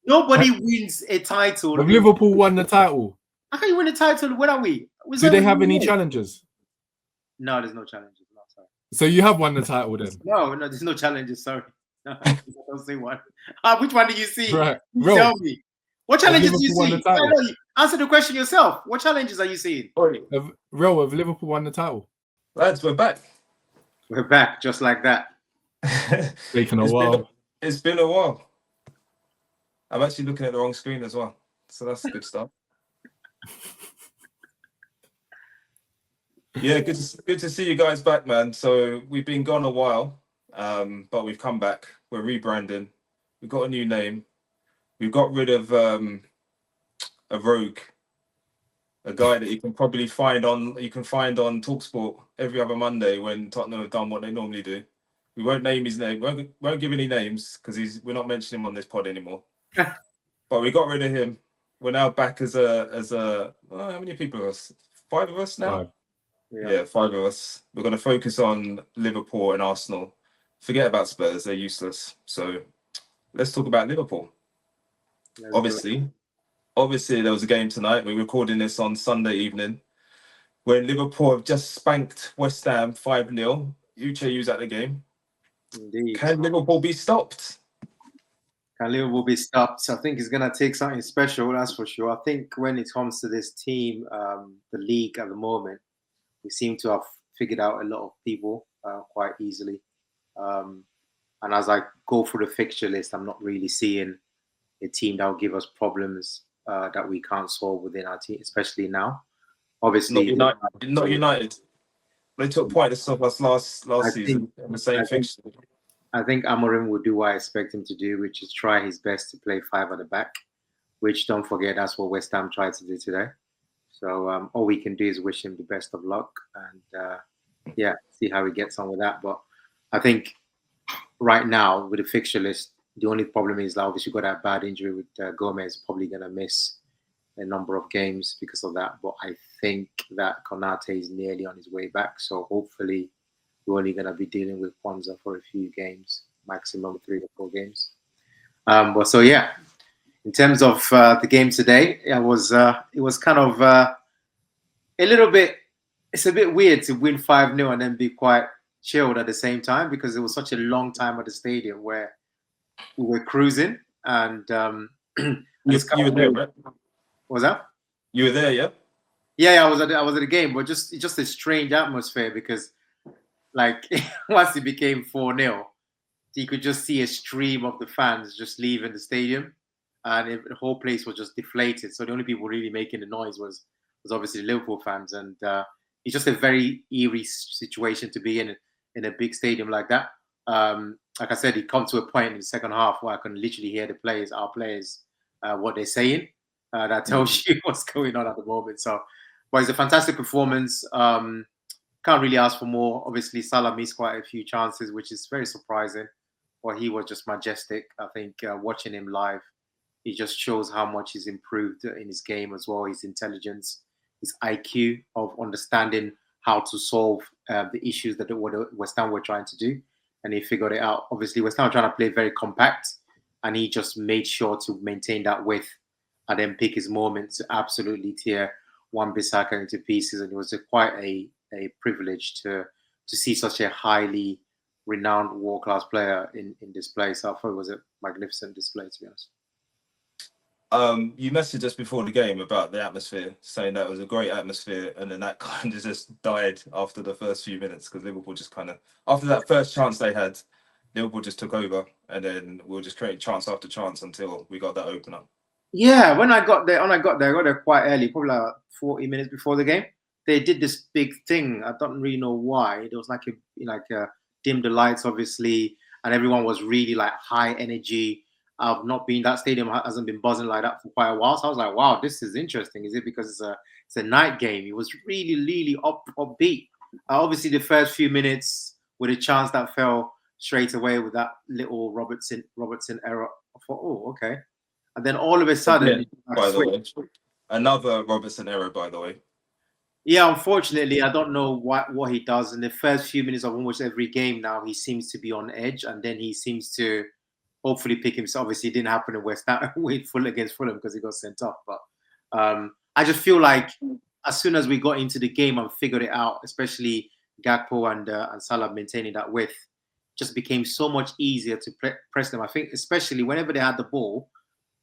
Nobody wins a title. Have Liverpool won the title? How can you win a title? Where are we? Do they have any challenges? No, there's no challenges. No, sorry. So you have won the title then? No, there's no challenges. Sorry. No, I don't see one. Which one do you see? Right. Tell me. What challenges do you Liverpool won see? the title? No, answer the question yourself. What challenges are you seeing? Have Liverpool won the title? Lads, we're back. We're back, just like that. Taking a while. It's been a while. I'm actually looking at the wrong screen as well. So that's a good start. Yeah, good to see you guys back, man. So we've been gone a while, but we've come back. We're rebranding. We've got a new name. We've got rid of a rogue, a guy that you can probably find on TalkSport every other Monday when Tottenham have done what they normally do. We won't name his name. Won't give any names because we're not mentioning him on this pod anymore. But we got rid of him. We're now back as a how many people are us? 5 of us now. 5. Yeah, 5 of us. We're going to focus on Liverpool and Arsenal. Forget about Spurs; they're useless. So let's talk about Liverpool. Obviously, there was a game tonight. We're recording this on Sunday evening when Liverpool have just spanked West Ham 5-0. Uche, you was at the game. Indeed. Can Liverpool be stopped? Can Liverpool be stopped? I think it's going to take something special, that's for sure. I think when it comes to this team, the league at the moment, we seem to have figured out a lot of people quite easily. And as I go through the fixture list, I'm not really seeing a team that will give us problems that we can't solve within our team, especially now. Obviously, not United. They took points off us last season in the same fixture. I think Amorim will do what I expect him to do, which is try his best to play 5 at the back, which, don't forget, that's what West Ham tried to do today. So all we can do is wish him the best of luck and, see how he gets on with that. But I think right now, with the fixture list, the only problem is that obviously got that bad injury with Gomez, probably going to miss a number of games because of that. But I think that Konate is nearly on his way back. So hopefully we're only going to be dealing with Kwanzaa for a few games, maximum 3 to 4 games. In terms of the game today, it was kind of a little bit, it's a bit weird to win 5-0 and then be quite chilled at the same time because it was such a long time at the stadium where we were cruising and you were there, right? What was that? You were there, yeah? Yeah, I was at the game, but just a strange atmosphere because like once it became 4-0, you could just see a stream of the fans just leaving the stadium and the whole place was just deflated. So the only people really making the noise was obviously the Liverpool fans. And it's just a very eerie situation to be in a big stadium like that. Like I said, it comes to a point in the second half where I can literally hear our players, what they're saying. That tells you what's going on at the moment. So, but it's a fantastic performance. Can't really ask for more. Obviously, Salah missed quite a few chances, which is very surprising. But he was just majestic. I think watching him live, he just shows how much he's improved in his game as well. His intelligence, his IQ of understanding how to solve the issues that West Ham were trying to do. And he figured it out. Obviously, West Ham were trying to play very compact. And he just made sure to maintain that width and then pick his moment to absolutely tear Wan-Bissaka into pieces. And it was quite a privilege to see such a highly renowned world-class player in this place. I thought it was a magnificent display, to be honest. You messaged us before the game about the atmosphere, saying that it was a great atmosphere, and then that kind of just died after the first few minutes because Liverpool just kind of, after that first chance they had, Liverpool just took over, and then we were just creating chance after chance until we got that opener. Yeah, when I got there, I got there quite early, probably like 40 minutes before the game. They did this big thing. I don't really know why. There was like a dim the lights, obviously, and everyone was really like high energy. I've not been, that stadium hasn't been buzzing like that for quite a while. So I was like, wow, this is interesting. Is it because it's a night game? It was really, really upbeat. Obviously, the first few minutes with a chance that fell straight away with that little Robertson error. I thought, oh, okay. And then all of a sudden, by the way, another Robertson error, by the way. Yeah, unfortunately, I don't know what he does. In the first few minutes of almost every game now, he seems to be on edge, and then he seems to hopefully pick himself. Obviously, it didn't happen in West Ham against Fulham because he got sent off. But I just feel like as soon as we got into the game and figured it out, especially Gakpo and Salah maintaining that width, just became so much easier to press them. I think especially whenever they had the ball,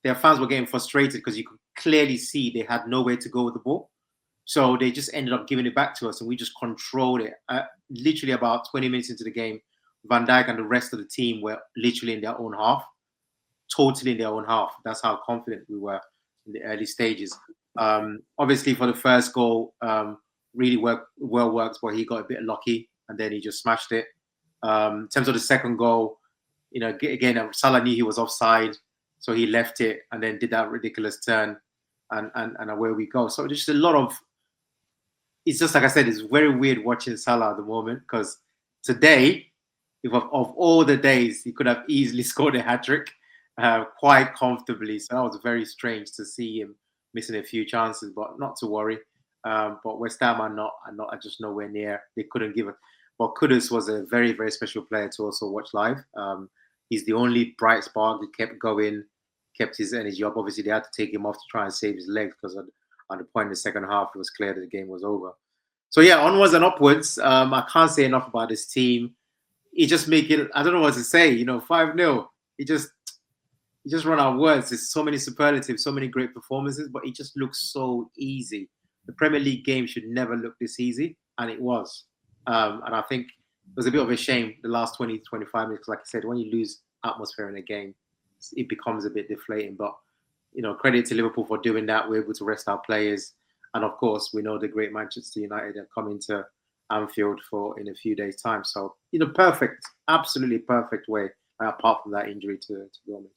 their fans were getting frustrated because you could clearly see they had nowhere to go with the ball. So they just ended up giving it back to us, and we just controlled it. Literally about 20 minutes into the game, Van Dijk and the rest of the team were literally in their own half, totally in their own half. That's how confident we were in the early stages. Obviously, for the first goal, really well worked, but he got a bit lucky, and then he just smashed it. In terms of the second goal, again, Salah knew he was offside, so he left it and then did that ridiculous turn, and away we go. So just a lot of. It's just like I said, it's very weird watching Salah at the moment because today, if of all the days, he could have easily scored a hat-trick quite comfortably. So that was very strange to see him missing a few chances, but not to worry. But West Ham are just nowhere near. They couldn't give it. But Kudus was a very, very special player to also watch live. He's the only bright spark. He kept going, kept his energy up. Obviously, they had to take him off to try and save his legs because at the point in the second half, it was clear that the game was over. So yeah, onwards and upwards. I can't say enough about this team. He just make it. I don't know what to say. 5-0. He just run out of words. There's so many superlatives, so many great performances, but it just looks so easy. The Premier League game should never look this easy, and it was. And I think it was a bit of a shame the last 20, 25 minutes. Like I said, when you lose atmosphere in a game, it becomes a bit deflating. But credit to Liverpool for doing that. We're able to rest our players. And of course, we know the great Manchester United are coming to Anfield in a few days' time. So, perfect, absolutely perfect way, apart from that injury to Gomez.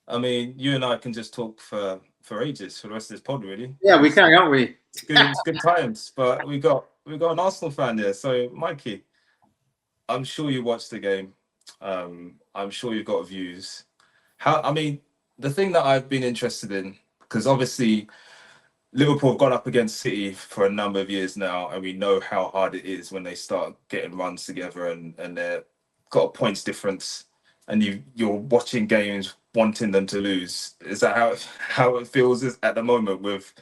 I mean, you and I can just talk for ages for the rest of this pod, really. Yeah, we can, can't we? It's good times. But we got an Arsenal fan there. So, Mikey, I'm sure you watched the game. I'm sure you've got views. The thing that I've been interested in, because obviously Liverpool have gone up against City for a number of years now, and we know how hard it is when they start getting runs together and they've got a points difference, and you're watching games wanting them to lose. Is that how it feels at the moment with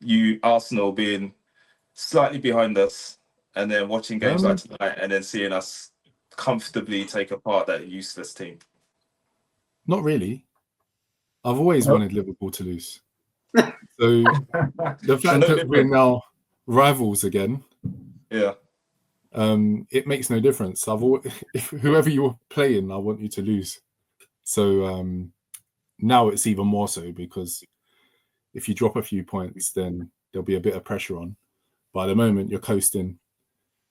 you, Arsenal, being slightly behind us, and then watching games like tonight, and then seeing us comfortably take apart that useless team? Not really. I've always wanted Liverpool to lose. So the fact that we're now rivals again, yeah, it makes no difference. If whoever you're playing, I want you to lose. So now it's even more so, because if you drop a few points, then there'll be a bit of pressure on. But at the moment, you're coasting.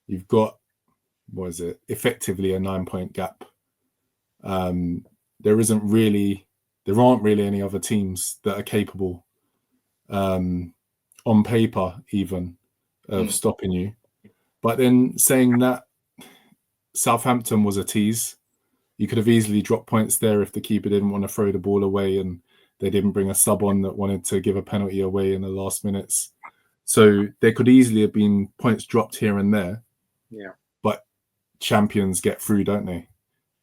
You've got, effectively a 9-point gap. There aren't really any other teams that are capable, on paper even, of stopping you. But then saying that Southampton was a tease, you could have easily dropped points there if the keeper didn't want to throw the ball away and they didn't bring a sub on that wanted to give a penalty away in the last minutes. So there could easily have been points dropped here and there. Yeah. But champions get through, don't they?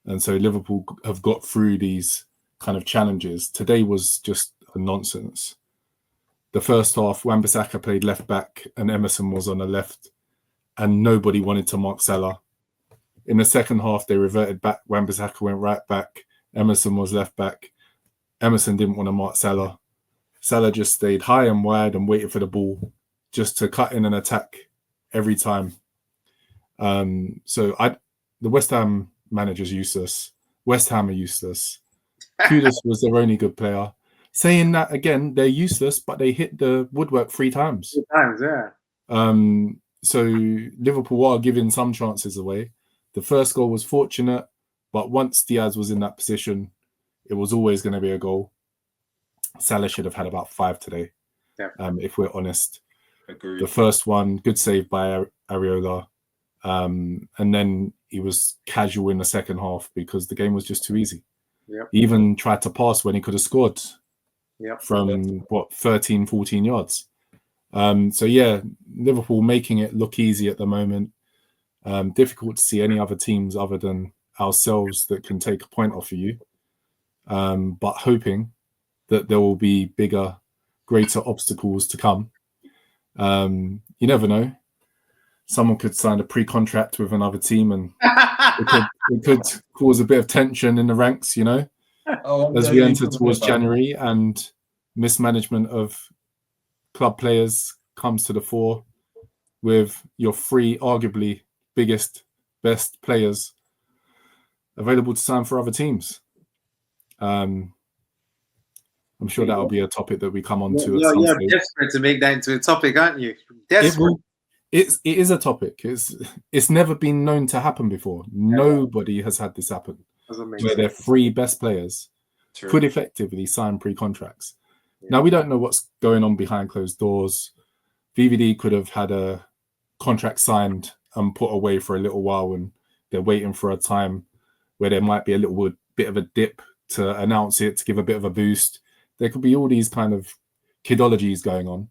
And so Liverpool have got through these kind of challenges. Today was just a nonsense. The first half, Wan-Bissaka played left back and Emerson was on the left, and nobody wanted to mark Salah. In the second half, they reverted back. Wan-Bissaka went right back. Emerson was left back. Emerson didn't want to mark Salah. Salah just stayed high and wide and waited for the ball just to cut in and attack every time. The West Ham manager's useless. West Ham are useless. Kudus was their only good player. Saying that again, they're useless, but they hit the woodwork 3 times. 3 times, yeah. So Liverpool are giving some chances away. The first goal was fortunate, but once Diaz was in that position, it was always going to be a goal. Salah should have had about 5 today, if we're honest. Agreed. The first one, good save by Areola. And then he was casual in the second half because the game was just too easy. Yep. He even tried to pass when he could have scored from 13, 14 yards. Liverpool making it look easy at the moment. Difficult to see any other teams other than ourselves that can take a point off of you, but hoping that there will be bigger, greater obstacles to come. You never know. Someone could sign a pre-contract with another team, and it could cause a bit of tension in the ranks, as we enter towards January, and mismanagement of club players comes to the fore with your three arguably biggest, best players available to sign for other teams. I'm sure that'll be a topic that we come on to at some You're stage. desperate to make that into a topic, aren't you? Desperate. It is a topic. It's never been known to happen before. Nobody has had this happen where their three best players could effectively sign pre-contracts. Yeah. Now, we don't know what's going on behind closed doors. VVD could have had a contract signed and put away for a little while, and they're waiting for a time where there might be a little bit of a dip to announce it, to give a bit of a boost. There could be all these kind of kidologies going on.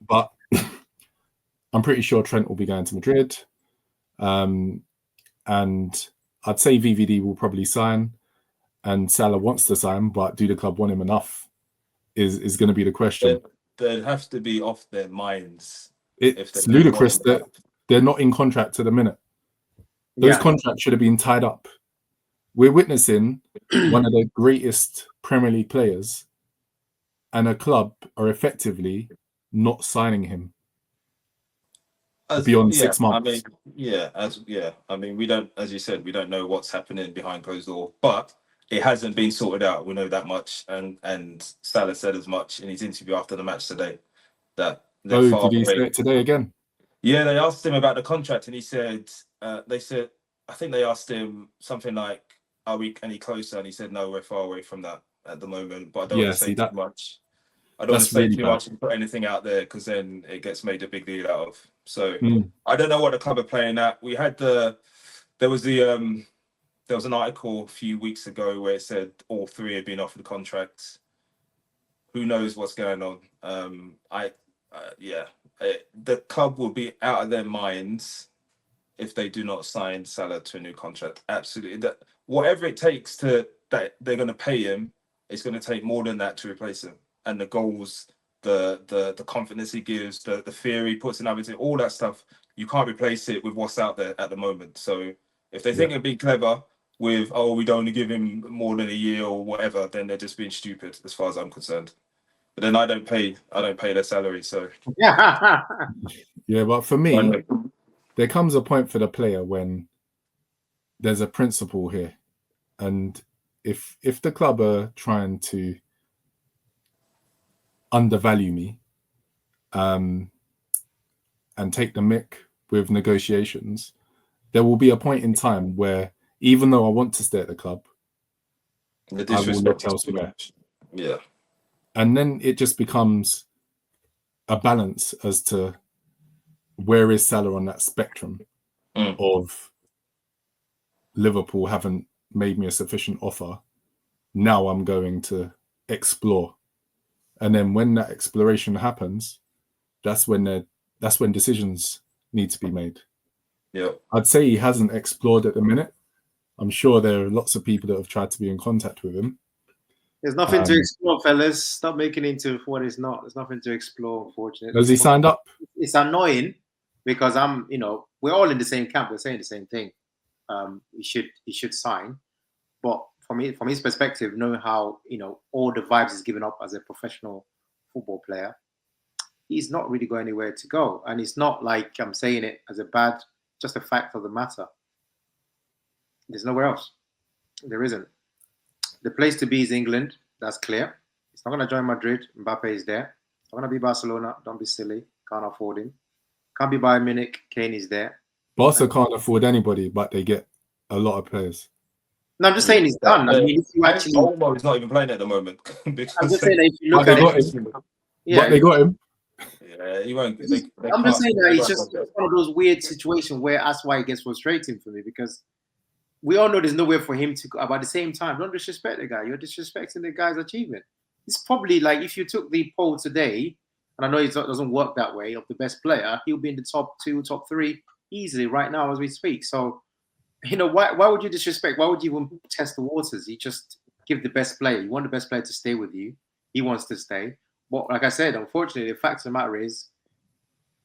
But I'm pretty sure Trent will be going to Madrid. And I'd say VVD will probably sign, and Salah wants to sign, but do the club want him enough is going to be the question. They'd have to be off their minds. It's ludicrous that they're not in contract at the minute. Those contracts should have been tied up. We're witnessing one of the greatest Premier League players, and a club are effectively not signing him beyond 6 months. I mean, we don't, as you said, we don't know what's happening behind closed door, but it hasn't been sorted out. We know that much, and Salah said as much in his interview after the match today. Did he say it today again? Yeah, they asked him about the contract, and he said, I think they asked him something like, "Are we any closer?" And he said, "No, we're far away from that at the moment." But I don't want to say too much. I don't want to say too much and put anything out there, because then it gets made a big deal out of. So I don't know what the club are playing at. We had there was an article a few weeks ago where it said all three had been offered contracts. Who knows what's going on? The club will be out of their minds if they do not sign Salah to a new contract. Absolutely. Whatever it takes that they're going to pay him, it's going to take more than that to replace him. And the goals, the confidence he gives, the fear he puts in everything, all that stuff, you can't replace it with what's out there at the moment. So if they think it'd be clever with, we don't want to give him more than a year or whatever, then they're just being stupid as far as I'm concerned. But then I don't pay their salary, so yeah. But for me, there comes a point for the player when there's a principle here, and if the club are trying to undervalue me, and take the mick with negotiations, there will be a point in time where, even though I want to stay at the club, I will look elsewhere. Yeah. And then it just becomes a balance as to where is Salah on that spectrum of Liverpool haven't made me a sufficient offer. Now I'm going to explore. And then when that exploration happens, that's when decisions need to be made. Yeah. I'd say he hasn't explored at the minute. I'm sure there are lots of people that have tried to be in contact with him. There's nothing to explore, fellas. Stop making it into what it's not. There's nothing to explore, unfortunately. Has he signed up? It's annoying because we're all in the same camp. We're saying the same thing. He should sign. But from his perspective, knowing how, all the vibes he's given up as a professional football player, he's not really got anywhere to go. And it's not like I'm saying it as just a fact of the matter. There's nowhere else. There isn't. The place to be is England. That's clear. He's not going to join Madrid. Mbappe is there. It's not going to be Barcelona. Don't be silly. Can't afford him. Can't be Bayern Munich. Kane is there. Barca can't afford anybody, but they get a lot of players. No, I'm just saying he's done. I mean, if you actually... Olmo is not even playing at the moment. I'm just saying that if you look at it... But they got him. Yeah, he won't. I'm just saying that it's just one of those weird situations where that's why it gets frustrating for me, because we all know there's nowhere for him to go. But at the same time, don't disrespect the guy. You're disrespecting the guy's achievement. It's probably like if you took the poll today, and I know it doesn't work that way, of the best player, he'll be in the top 2, top 3 easily right now as we speak. So why would you disrespect? Why would you even test the waters? You just give the best player. You want the best player to stay with you. He wants to stay. But like I said, unfortunately, the fact of the matter is,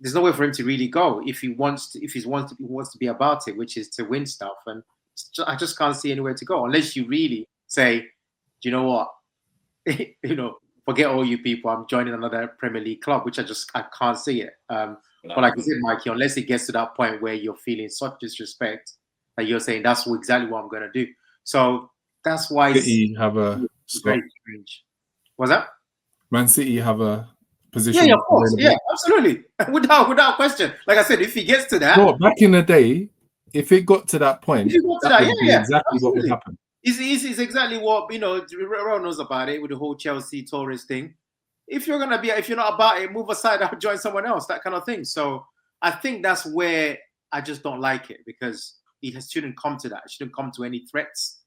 there's no way for him to really go if he wants to be about it, which is to win stuff. And I just can't see anywhere to go unless you really say, do you know what? Forget all you people. I'm joining another Premier League club, which I can't see it. But like you said, Mikey, unless it gets to that point where you're feeling such disrespect that you're saying that's exactly what I'm going to do. So that's why City have a very strange. Was that? Man City have a position. Yeah, of course. Yeah, absolutely. Without question. Like I said, if he gets to that. Well, back in the day, if it got to that point, that would be exactly what would happen. It's exactly what everyone knows about it with the whole Chelsea Torres thing. If you're not about it, move aside and join someone else, that kind of thing. So I think that's where I just don't like it, because it shouldn't come to that. It shouldn't come to any threats.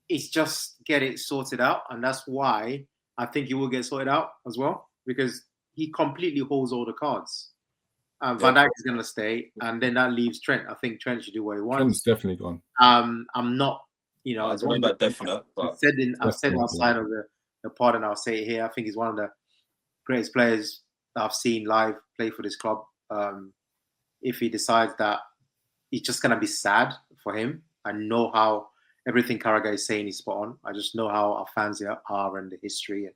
It's just get it sorted out, and that's why I think he will get sorted out as well, because he completely holds all the cards. Van Dijk is going to stay, and then that leaves Trent. I think Trent should do what he wants. Trent's definitely gone. I'm not, I don't know about definite. I've said outside of the pod, and I'll say it here. I think he's one of the greatest players that I've seen live play for this club. If he decides that it's just going to be sad for him, I know how everything Carragher is saying is spot on. I just know how our fans are and the history. And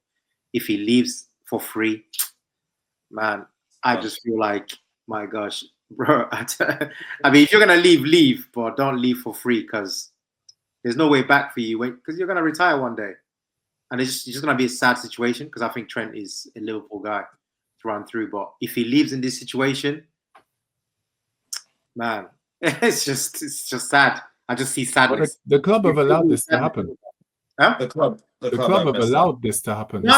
if he leaves for free, man, I just feel like, my gosh, bro. I mean, if you're going to leave, but don't leave for free, because there's no way back for you, because you're going to retire one day. And it's just going to be a sad situation, because I think Trent is a Liverpool guy to run through. But if he leaves in this situation, man, it's just sad. I just see sadness. The club have allowed this to happen. Huh? The club have allowed this to happen. No,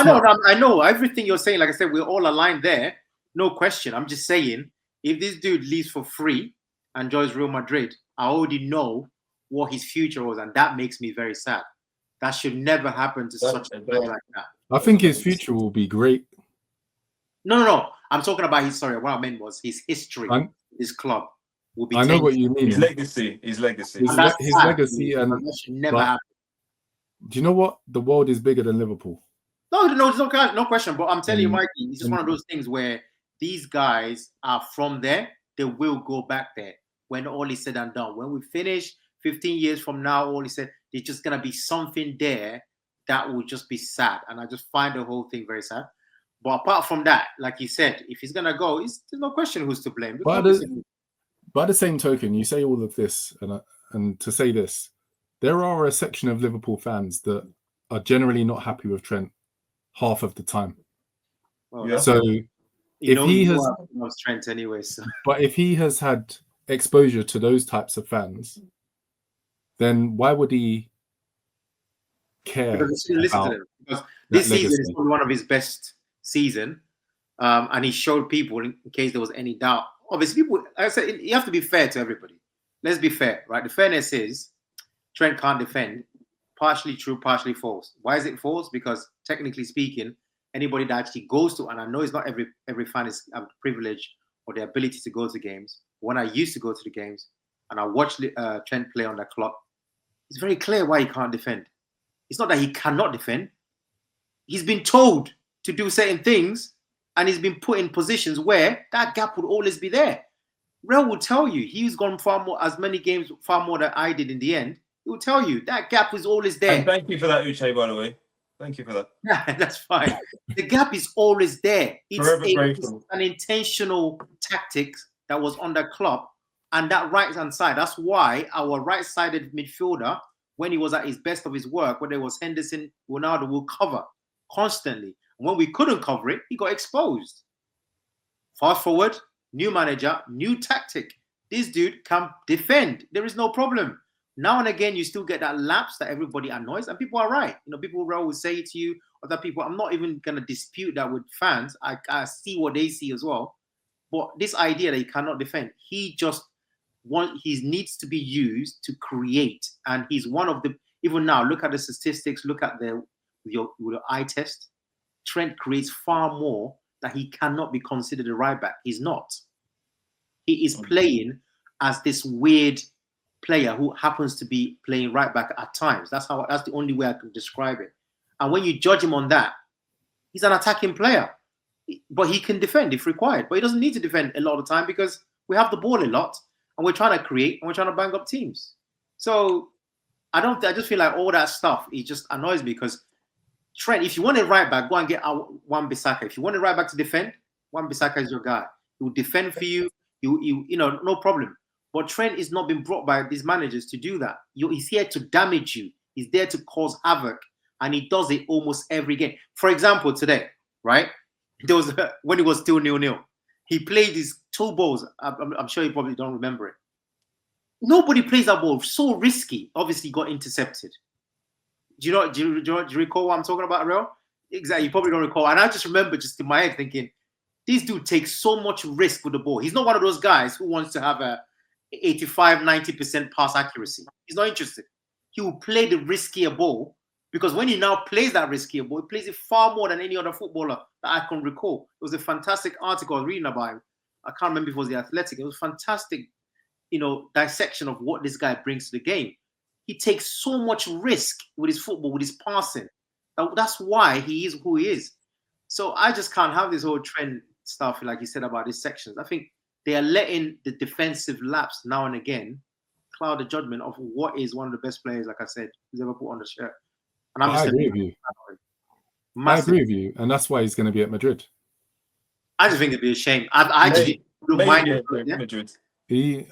I know everything you're saying. Like I said, we're all aligned there. No question. I'm just saying, if this dude leaves for free and joins Real Madrid, I already know what his future was, and that makes me very sad. That should never happen to such a player like that. I think his future will be great. No. I'm talking about his. Sorry, what I meant was his history. His club will be. I know what you mean. His legacy. His legacy, and that should never happen. Do you know what? The world is bigger than Liverpool. No, no question. But I'm telling you, Mikey, it's just one of those things where these guys are from there. They will go back there when all is said and done. When we finish 15 years from now, all is said, there's just going to be something there that will just be sad. And I just find the whole thing very sad. But apart from that, like you said, if he's going to go, there's no question who's to blame. By the same token, you say all of this, and to say this, there are a section of Liverpool fans that are generally not happy with Trent half of the time. Well, so if he has Trent anyway, so. But if he has had exposure to those types of fans, then why would he care? Because this season is probably one of his best season, and he showed people, in case there was any doubt. Obviously, people, like I said, you have to be fair to everybody. Let's be fair, right? The fairness is Trent can't defend. Partially true, partially false. Why is it false? Because technically speaking, anybody that actually goes to, and I know it's not every fan is have the privilege or the ability to go to games. When I used to go to the games and I watched Trent play on that clock, it's very clear why he can't defend. It's not that he cannot defend. He's been told to do certain things, and he's been put in positions where that gap would always be there. Real will tell you he's gone as many games far more than I did in the end. He will tell you that gap is always there. And thank you for that, Uche, by the way. Thank you for that. Yeah, that's fine. The gap is always there. It's an intentional tactic that was on the club, and that right-hand side. That's why our right-sided midfielder, when he was at his best of his work, when there was Henderson, Ronaldo will cover constantly. And when we couldn't cover it, he got exposed. Fast forward, new manager, new tactic. This dude can defend. There is no problem. Now and again, you still get that lapse that everybody annoys, and people are right. People will always say to you, other people, I'm not even going to dispute that with fans. I see what they see as well. But this idea that he cannot defend, he needs to be used to create. And he's one of the, even now, look at the statistics, look at with your eye test. Trent creates far more that he cannot be considered a right back. He's not. He is playing as this weird player who happens to be playing right back at times. That's the only way I can describe it. And when you judge him on that, he's an attacking player, but he can defend if required. But he doesn't need to defend a lot of the time because we have the ball a lot and we're trying to create and we're trying to bang up teams. So I just feel like all that stuff, it just annoys me because Trent, if you want a right back, go and get Wan-Bissaka. If you want a right back to defend, Wan-Bissaka is your guy. He will defend for you. You know, no problem. But Trent is not been brought by these managers to do that. He's here to damage you. He's there to cause havoc. And he does it almost every game. For example, today, right? There was when it was still 0-0. He played these 2 balls. I'm sure you probably don't remember it. Nobody plays that ball. So risky. Obviously, got intercepted. Do you recall what I'm talking about, Real? Exactly. You probably don't recall. And I just remember just in my head thinking, this dude takes so much risk with the ball. He's not one of those guys who wants to have a 85, 90% pass accuracy. He's not interested. He will play the riskier ball because when he now plays that riskier ball, he plays it far more than any other footballer that I can recall. It was a fantastic article I was reading about him. I can't remember if it was The Athletic. It was fantastic, dissection of what this guy brings to the game. He takes so much risk with his football, with his passing. That's why he is who he is. So I just can't have this whole trend stuff, like you said about these sections. I think they are letting the defensive lapse now and again cloud the judgment of what is one of the best players, like I said, who's ever put on the shirt. And I agree with you. I agree with you, and that's why he's going to be at Madrid. I just think it'd be a shame. I actually don't mind Madrid. The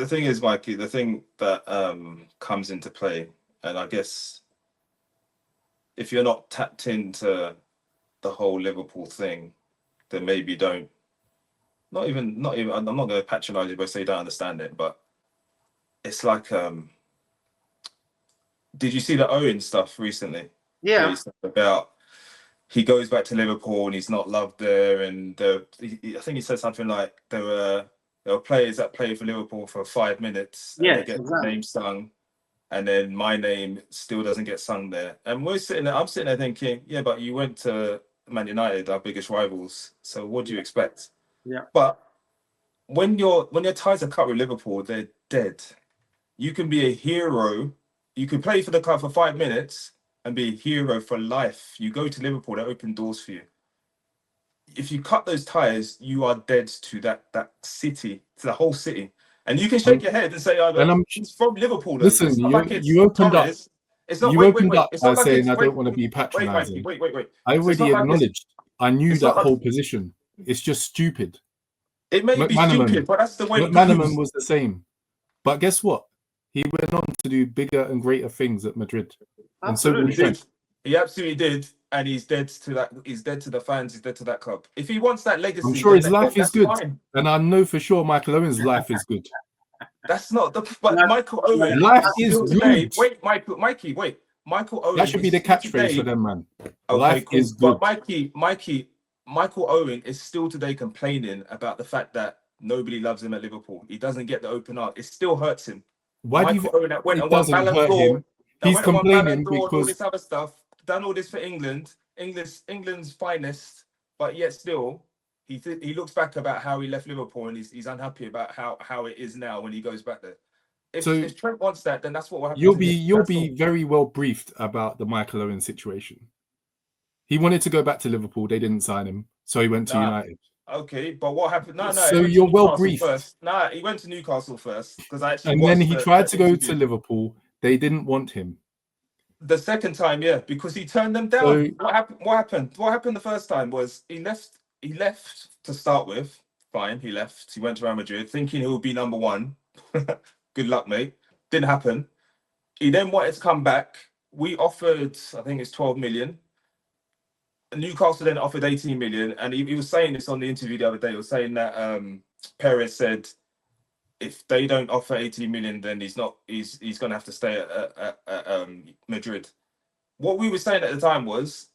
thing is, Mikey, the thing that comes into play, and I guess if you're not tapped into the whole Liverpool thing, then maybe don't. Not even. I'm not going to patronise you by saying you don't understand it, but it's like, did you see the Owen stuff recently? Yeah. About he goes back to Liverpool and he's not loved there, and I think he said something like there were players that play for Liverpool for 5 minutes and they get the name sung, and then my name still doesn't get sung there. And I'm sitting there thinking, yeah, but you went to Man United, our biggest rivals, so what do you expect? Yeah. But when your ties are cut with Liverpool, they're dead. You can be a hero. You can play for the club for 5 minutes and be a hero for life. You go to Liverpool, they open doors for you. If you cut those ties, you are dead to that city, to the whole city. And you can shake your head and say, "Oh, he's from Liverpool." Though. Listen, you opened up. It's not. You opened up by like saying, "I don't want to be patronising." Wait. I already acknowledged. I knew that whole position. It's just stupid. It may be stupid, but that's the way. McManaman was the same. But guess what? He went on to do bigger and greater things at Madrid. And so he absolutely did. And he's dead to that. He's dead to the fans. He's dead to that club. If he wants that legacy, I'm sure his life is good. Fine. And I know for sure Michael Owen's life is good. That's not the. But Michael Owen. Life is good. Wait, Mikey. Wait, Michael Owen. That should be the catchphrase for them, man. Okay, life cool. is good. But Michael Owen is still today complaining about the fact that nobody loves him at Liverpool. He doesn't get the open art. It still hurts him. Why do you think it doesn't hurt him? He's complaining because all this other stuff, done all this for England's finest, but yet still he looks back about how he left Liverpool and he's unhappy about how it is now when he goes back there. If Trent wants that, then that's what will happen. You'll be very well briefed about the Michael Owen situation. He wanted to go back to Liverpool, they didn't sign him, so he went to United. Okay, but what happened? No. So you're well briefed. He went to Newcastle first and then he tried to go to Liverpool. They didn't want him. The second time, yeah, because he turned them down. So, what happened? What happened the first time was he left to start with. Fine, he left. He went to Real Madrid thinking he would be number one. Good luck, mate. Didn't happen. He then wanted to come back. We offered, I think it's 12 million. Newcastle then offered 18 million, and he was saying this on the interview the other day. He was saying that Perez said if they don't offer 18 million, then he's going to have to stay at Madrid. What we were saying at the time was,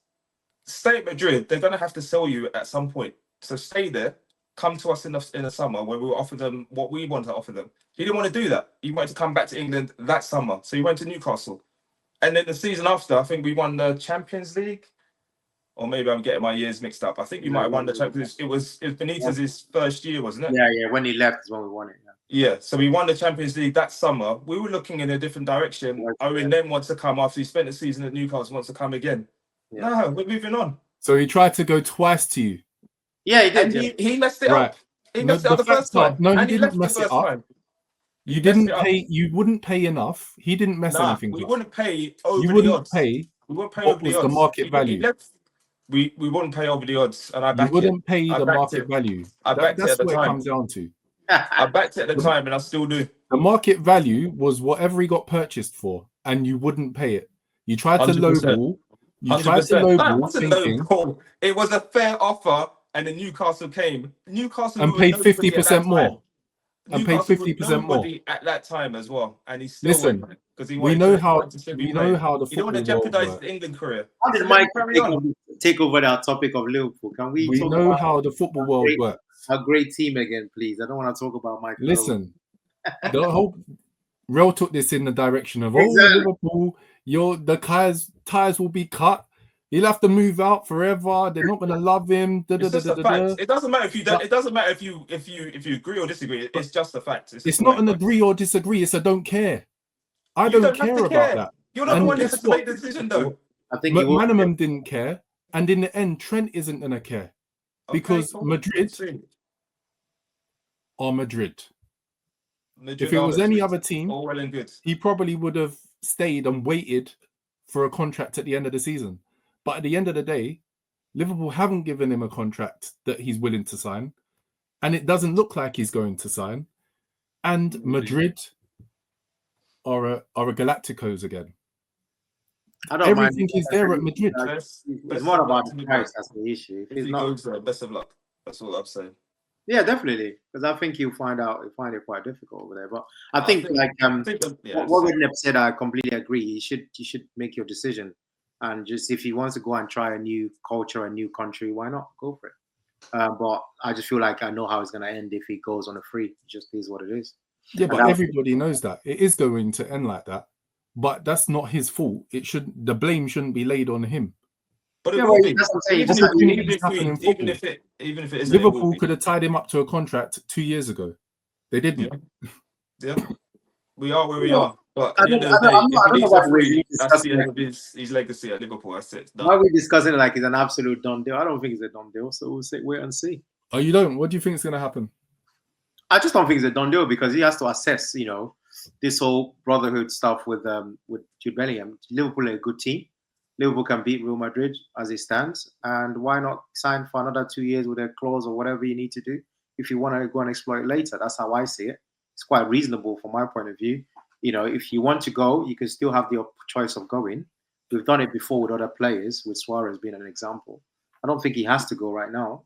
stay at Madrid. They're going to have to sell you at some point. So stay there. Come to us in the summer where we will offer them what we want to offer them. He didn't want to do that. He wanted to come back to England that summer. So he went to Newcastle. And then the season after, I think we won the Champions League. Or maybe I'm getting my years mixed up. I think we might have won the Champions League. It was Benitez's first year, wasn't it? Yeah. When he left is when we won it. Yeah. Yeah, so we won the Champions League that summer. We were looking in a different direction. Owen then wants to come after he spent the season at Newcastle, wants to come again. Yeah. No, we're moving on. So he tried to go twice to you. Yeah, he did. And he messed it Right. up. He messed it up the first time. No, he and didn't left mess the it first up. time. You didn't pay. You wouldn't pay enough. He didn't mess anything we up. wouldn't pay over You the wouldn't odds. pay. We wouldn't pay What over the was odds. the market He value? left. We wouldn't pay over the odds, and I You backed wouldn't it. pay I the backed market it. value. I backed it That's at the what it time. comes down to. I backed it at the time, and I still do. The market value was whatever he got purchased for, and you wouldn't pay it. You tried to 100%. lowball. You 100%. tried to No, it lowball, wasn't thinking, lowball. It was a fair offer, and then Newcastle came. Newcastle and were paid nobody at 50% that more. time. And paid Newcastle was 50% more. nobody at that time as well, and he still Listen, went because he we wanted know to, how to we know how the You don't want to football world jeopardize works. the England career. How did So let Mike him carry on. take over that topic of Liverpool? Can we We talk know about how the football world works. a great team again, please? I don't want to talk about Mike. Listen, the whole Real took this in the direction of Exactly. Liverpool, the ties will be cut. He'll have to move out forever. They're not going to love him. It's just a fact. It doesn't matter if you don't. It doesn't matter if you agree or disagree. It's just a fact. It's not an agree or disagree. It's a don't care. I don't care about that. You're not the one that has to make the decision, though. I think McManaman didn't care, and in the end, Trent isn't going to care because Madrid are Madrid. If it was any other team, all well and good, he probably would have stayed and waited for a contract at the end of the season. But at the end of the day, Liverpool haven't given him a contract that he's willing to sign, and it doesn't look like he's going to sign. And Madrid are a Galacticos again. I don't Everything mind. is there at Madrid. It's more about the price. That's the issue. If he goes there, best of luck. That's all I'm saying. Yeah, definitely. Because I think you'll find it quite difficult over there. But I think what Redknapp said, I completely agree. You should make your decision, and just if he wants to go and try a new culture, a new country, why not go for it? But I just feel like I know how it's going to end if he goes on a free. It just is what it is. Yeah, but everybody knows that it is going to end like that. But that's not his fault. The blame shouldn't be laid on him. But it will be. Even if it is Liverpool could have tied him up to a contract 2 years ago. They didn't. Yeah. We are where we are. But at the end of the day, that's the end of his legacy at Liverpool. That's it. Why are we discussing it like it's an absolute done deal? I don't think it's a done deal. So we'll wait and see. Oh, you don't? What do you think is going to happen? I just don't think it's a done deal because he has to assess, this whole brotherhood stuff with Jude Bellingham. Liverpool are a good team. Liverpool can beat Real Madrid as it stands, and why not sign for another 2 years with a clause or whatever you need to do if you want to go and exploit later? That's how I see it. It's quite reasonable from my point of view. If you want to go, you can still have the choice of going. We've done it before with other players, with Suarez being an example. I don't think he has to go right now.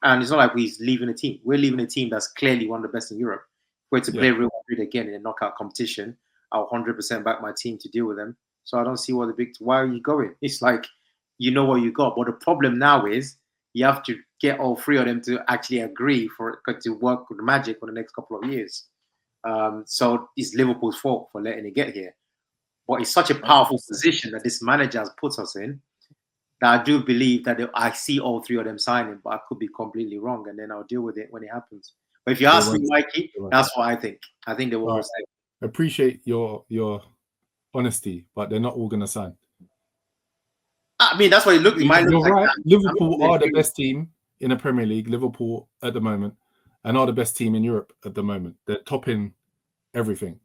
And it's not like he's leaving a team. We're leaving a team that's clearly one of the best in Europe. If we're to play Real Madrid again in a knockout competition, I'll 100% back my team to deal with them. So I don't see why are you going? It's like, you know what you got. But the problem now is you have to get all three of them to actually agree for it to work with the Magic for the next couple of years. So it's Liverpool's fault for letting it get here. But it's such a powerful position that this manager has put us in that I do believe that I see all three of them signing, but I could be completely wrong, and then I'll deal with it when it happens. But if you ask me, Mikey, that's what I think. I think they will stay. Appreciate your honesty, but they're not all going to sign. I mean, that's what it looks like. You're right. Liverpool are the best team in the Premier League. Liverpool at the moment, and are the best team in Europe at the moment. They're topping everything.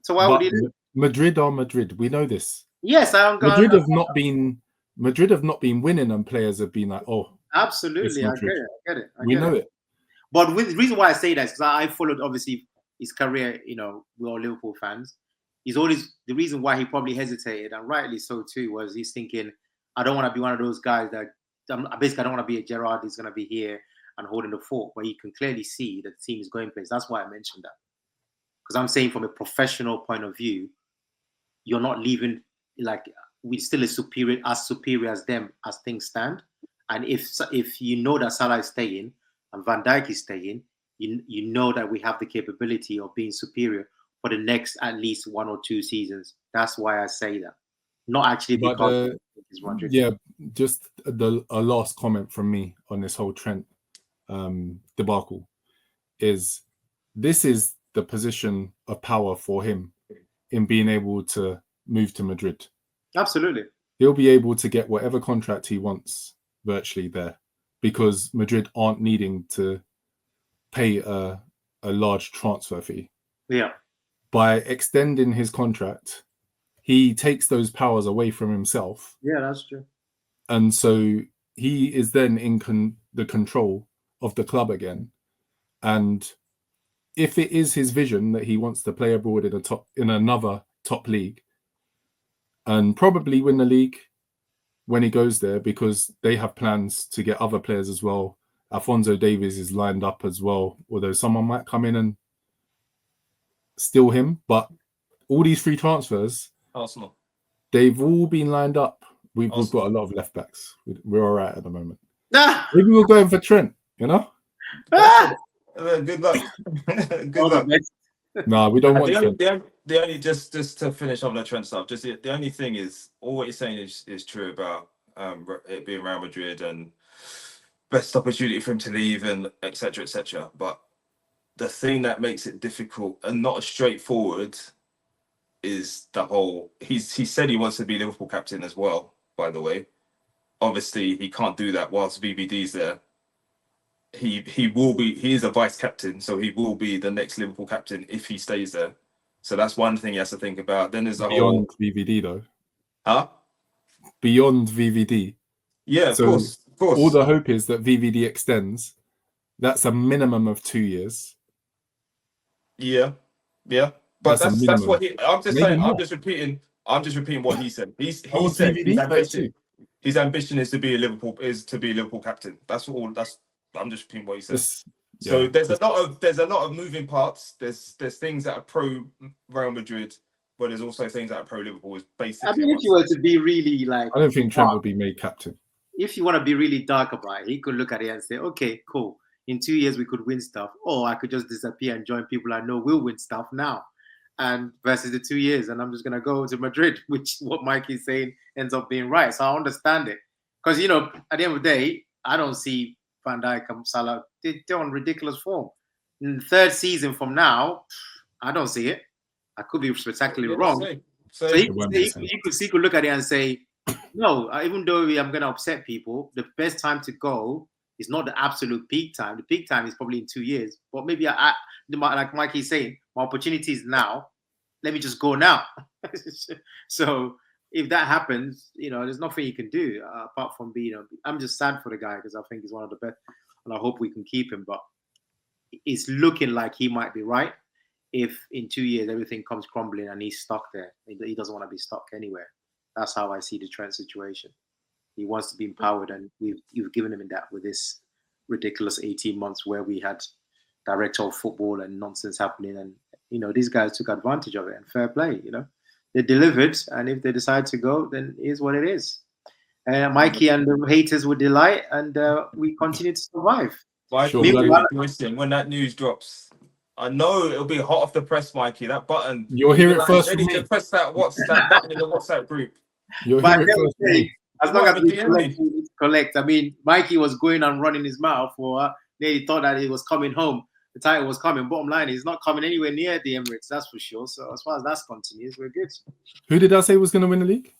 So why would he do? Madrid are Madrid. We know this. Yes, Madrid have not been winning, and players have been like, "Oh, absolutely, I get it. We know it." But the reason why I say that is because I followed obviously his career. We're all Liverpool fans. He's always the reason why he probably hesitated, and rightly so too, was he's thinking, I don't want to be one of those guys that basically I don't want to be a Gerrard who's going to be here and holding the fort. But you can clearly see that the team is going places. That's why I mentioned that, because I'm saying from a professional point of view, you're not leaving like we're still as superior as them as things stand. And if you know that Salah is staying and Van Dijk is staying, you know that we have the capability of being superior for the next at least 1 or 2 seasons. That's why I say that. Not actually because just a last comment from me on this whole Trent debacle is this is the position of power for him in being able to move to Madrid. Absolutely. He'll be able to get whatever contract he wants virtually there, because Madrid aren't needing to pay a large transfer fee. Yeah. By extending his contract, he takes those powers away from himself. Yeah, that's true. And so he is then in the control of the club again. And if it is his vision that he wants to play abroad in another top league and probably win the league when he goes there, because they have plans to get other players as well. Alphonso Davies is lined up as well, although someone might come in and steal him. But all these free transfers, Arsenal, they've all been lined up. We've got a lot of left backs. We're all right at the moment. Ah! Maybe we're going for Trent, you know? Ah! good luck. Good luck. No, we don't want Trent. The only just to finish off the Trent stuff. Just the only thing is, all what you're saying is true about it being Real Madrid and best opportunity for him to leave and etc. etc. But the thing that makes it difficult and not as straightforward is the whole. He said he wants to be Liverpool captain as well. By the way, obviously he can't do that whilst VVD's there. He will be. He is a vice captain, so he will be the next Liverpool captain if he stays there. So that's one thing he has to think about. Then there's a beyond VVD though. Huh? Beyond VVD. Yeah, of course. All the hope is that VVD extends. That's a minimum of 2 years. Yeah. But that's what he. I'm just saying. More. I'm just repeating what he said. He said VVD, his ambition is to be Liverpool captain. That's all. I'm just repeating what he said. So there's a lot of moving parts. There's things that are pro Real Madrid, but there's also things that are pro Liverpool. Is basically. I mean, if you were to be really like, I don't think Trent would be made captain. If you want to be really dark about it, he could look at it and say, "Okay, cool. In 2 years we could win stuff, or I could just disappear and join people I know will win stuff now." And versus the 2 years, and I'm just gonna go to Madrid, which what Mike is saying ends up being right. So I understand it, because at the end of the day, I don't see Van Dijk and Salah. They're on ridiculous form. In the third season from now, I don't see it. I could be spectacularly wrong. So he could look at it and say, no, even though I'm going to upset people, the best time to go is not the absolute peak time. The peak time is probably in 2 years. But maybe, like Mike is saying, my opportunity is now. Let me just go now. So if that happens, there's nothing you can do apart from being. I'm just sad for the guy because I think he's one of the best, and I hope we can keep him. But it's looking like he might be right. If in 2 years everything comes crumbling and he's stuck there, he doesn't want to be stuck anywhere. That's how I see the Trent situation. He wants to be empowered, and you've given him that with this ridiculous 18 months where we had director of football and nonsense happening, and these guys took advantage of it, and fair play. They delivered, and if they decide to go, then it is what it is. Mikey and the haters will delight, and we continue to survive. When that news drops, I know it'll be hot off the press, Mikey. That button. You'll hear it first from me. To press that button in the WhatsApp group. You'll hear it first from me. As long as we collect. I mean, Mikey was going and running his mouth for. They thought that he was coming home. The title was coming. Bottom line, he's not coming anywhere near the Emirates. That's for sure. So as far as that continues, we're good. Who did I say was going to win the league?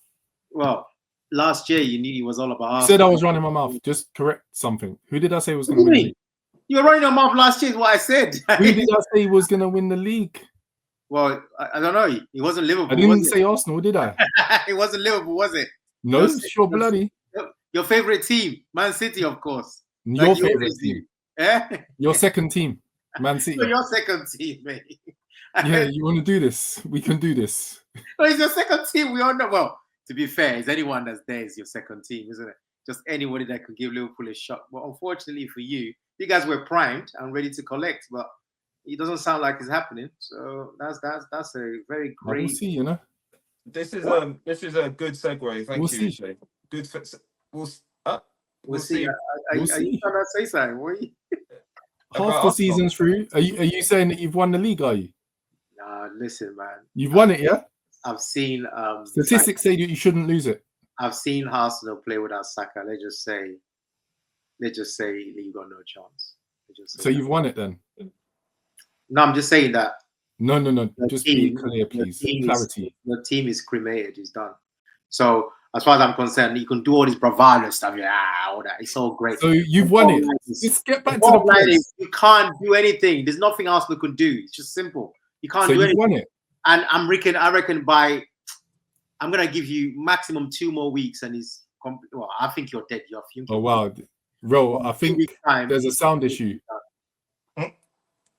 Well, last year you knew he was all about. You said I was running my mouth. Just correct something. Who did I say was going to win the league? You were running your mouth last year. Is what I said. Who did I say was going to win the league? Well, I don't know. It wasn't Liverpool. I didn't say Arsenal, did I? It wasn't Liverpool, was it? No, sure, bloody. Your favorite team, Man City, of course. Your favorite team. Eh? Your second team, Man City. So your second team, mate. Yeah, you want to do this? We can do this. No, it's your second team. We all know. Well, to be fair, it's anyone that's there is your second team, isn't it? Just anybody that could give Liverpool a shot. But unfortunately for you, you guys were primed and ready to collect, but it doesn't sound like it's happening. So that's a very great. We'll see, This is a good segue. Thank you. See. Good. We'll see. Are you trying to say something? What are you? Half the season's through. Are you saying that you've won the league? Are you? Nah, listen, man. You've won it, yeah. I've seen statistics say that you shouldn't lose it. I've seen Arsenal play without Saka. They just say you got no chance. So you've won it then? No, I'm just saying that No. Your Just team- be clear, please. team Clarity. Your team is cremated. It's done. So as far as I'm concerned, you can do all this bravado stuff. All that. It's all great. So you've won it. Just get back to the bottom line point. is you can't do anything. There's nothing Arsenal can do. It's just simple. You can't So do you've anything. won it. And I reckon I'm gonna give you maximum 2 more weeks, and it's well, I think you're dead. You're Oh wow, Ro, I think time, there's a sound issue.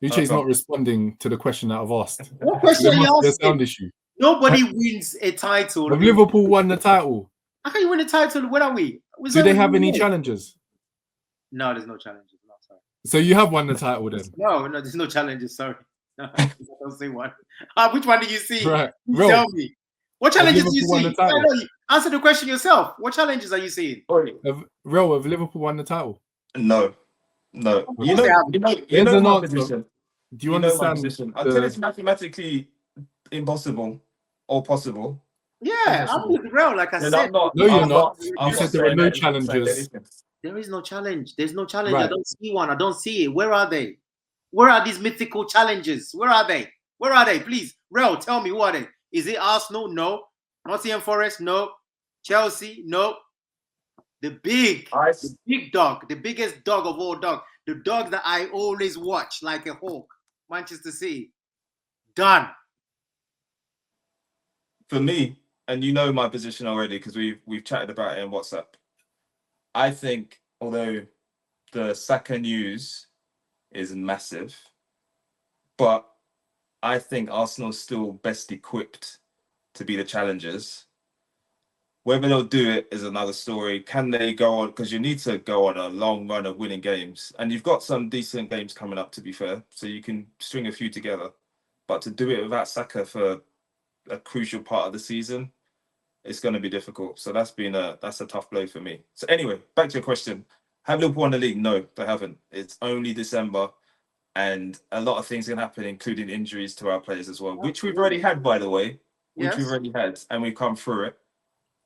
Uche's not responding to the question that I've asked. What question There are you must be a asking? sound issue. Nobody wins a title. Have Liverpool won the title? How can you win a title? When are we? Do they have any challenges? No, there's no challenges. No, sorry. So you have won the title then? No, there's no challenges. Sorry. No, I don't see one. Which one did you see? Right. You tell me. What challenges do you Liverpool won see? the title? No, answer the question yourself. What challenges are you seeing? Have Liverpool won the title? No. course You they have. know There's an my answer. position. Do you know my understand? position. Until it's mathematically impossible or possible. Yeah, I'm with Real, like I then said. I'm not. No, you're I'm not. I'm You not said there were saying no anything, saying challenges. anything. There is no challenge. There's no challenge. I Right. don't see one. I don't see it. Where are they? Where are these mythical challenges? Where are they? Where are they? Please, Real, tell me, who are they? Is it Arsenal? No. Nottingham Forest? No. Chelsea? No. The big dog, the biggest dog of all dogs, the dog that I always watch like a hawk, Manchester City. Done. For me, and you know my position already because we've chatted about it in WhatsApp. I think although the Saka news is massive, but I think Arsenal's still best equipped to be the challengers. Whether they'll do it is another story. Can they go on? Because you need to go on a long run of winning games. And you've got some decent games coming up, to be fair. So you can string a few together. But to do it without Saka for a crucial part of the season, it's going to be difficult. So that's a tough blow for me. So anyway, back to your question. Have Liverpool won the league? No, they haven't. It's only December. And a lot of things can happen, including injuries to our players as well, which we've already had, by the way. Which we've already had. And we've come through it.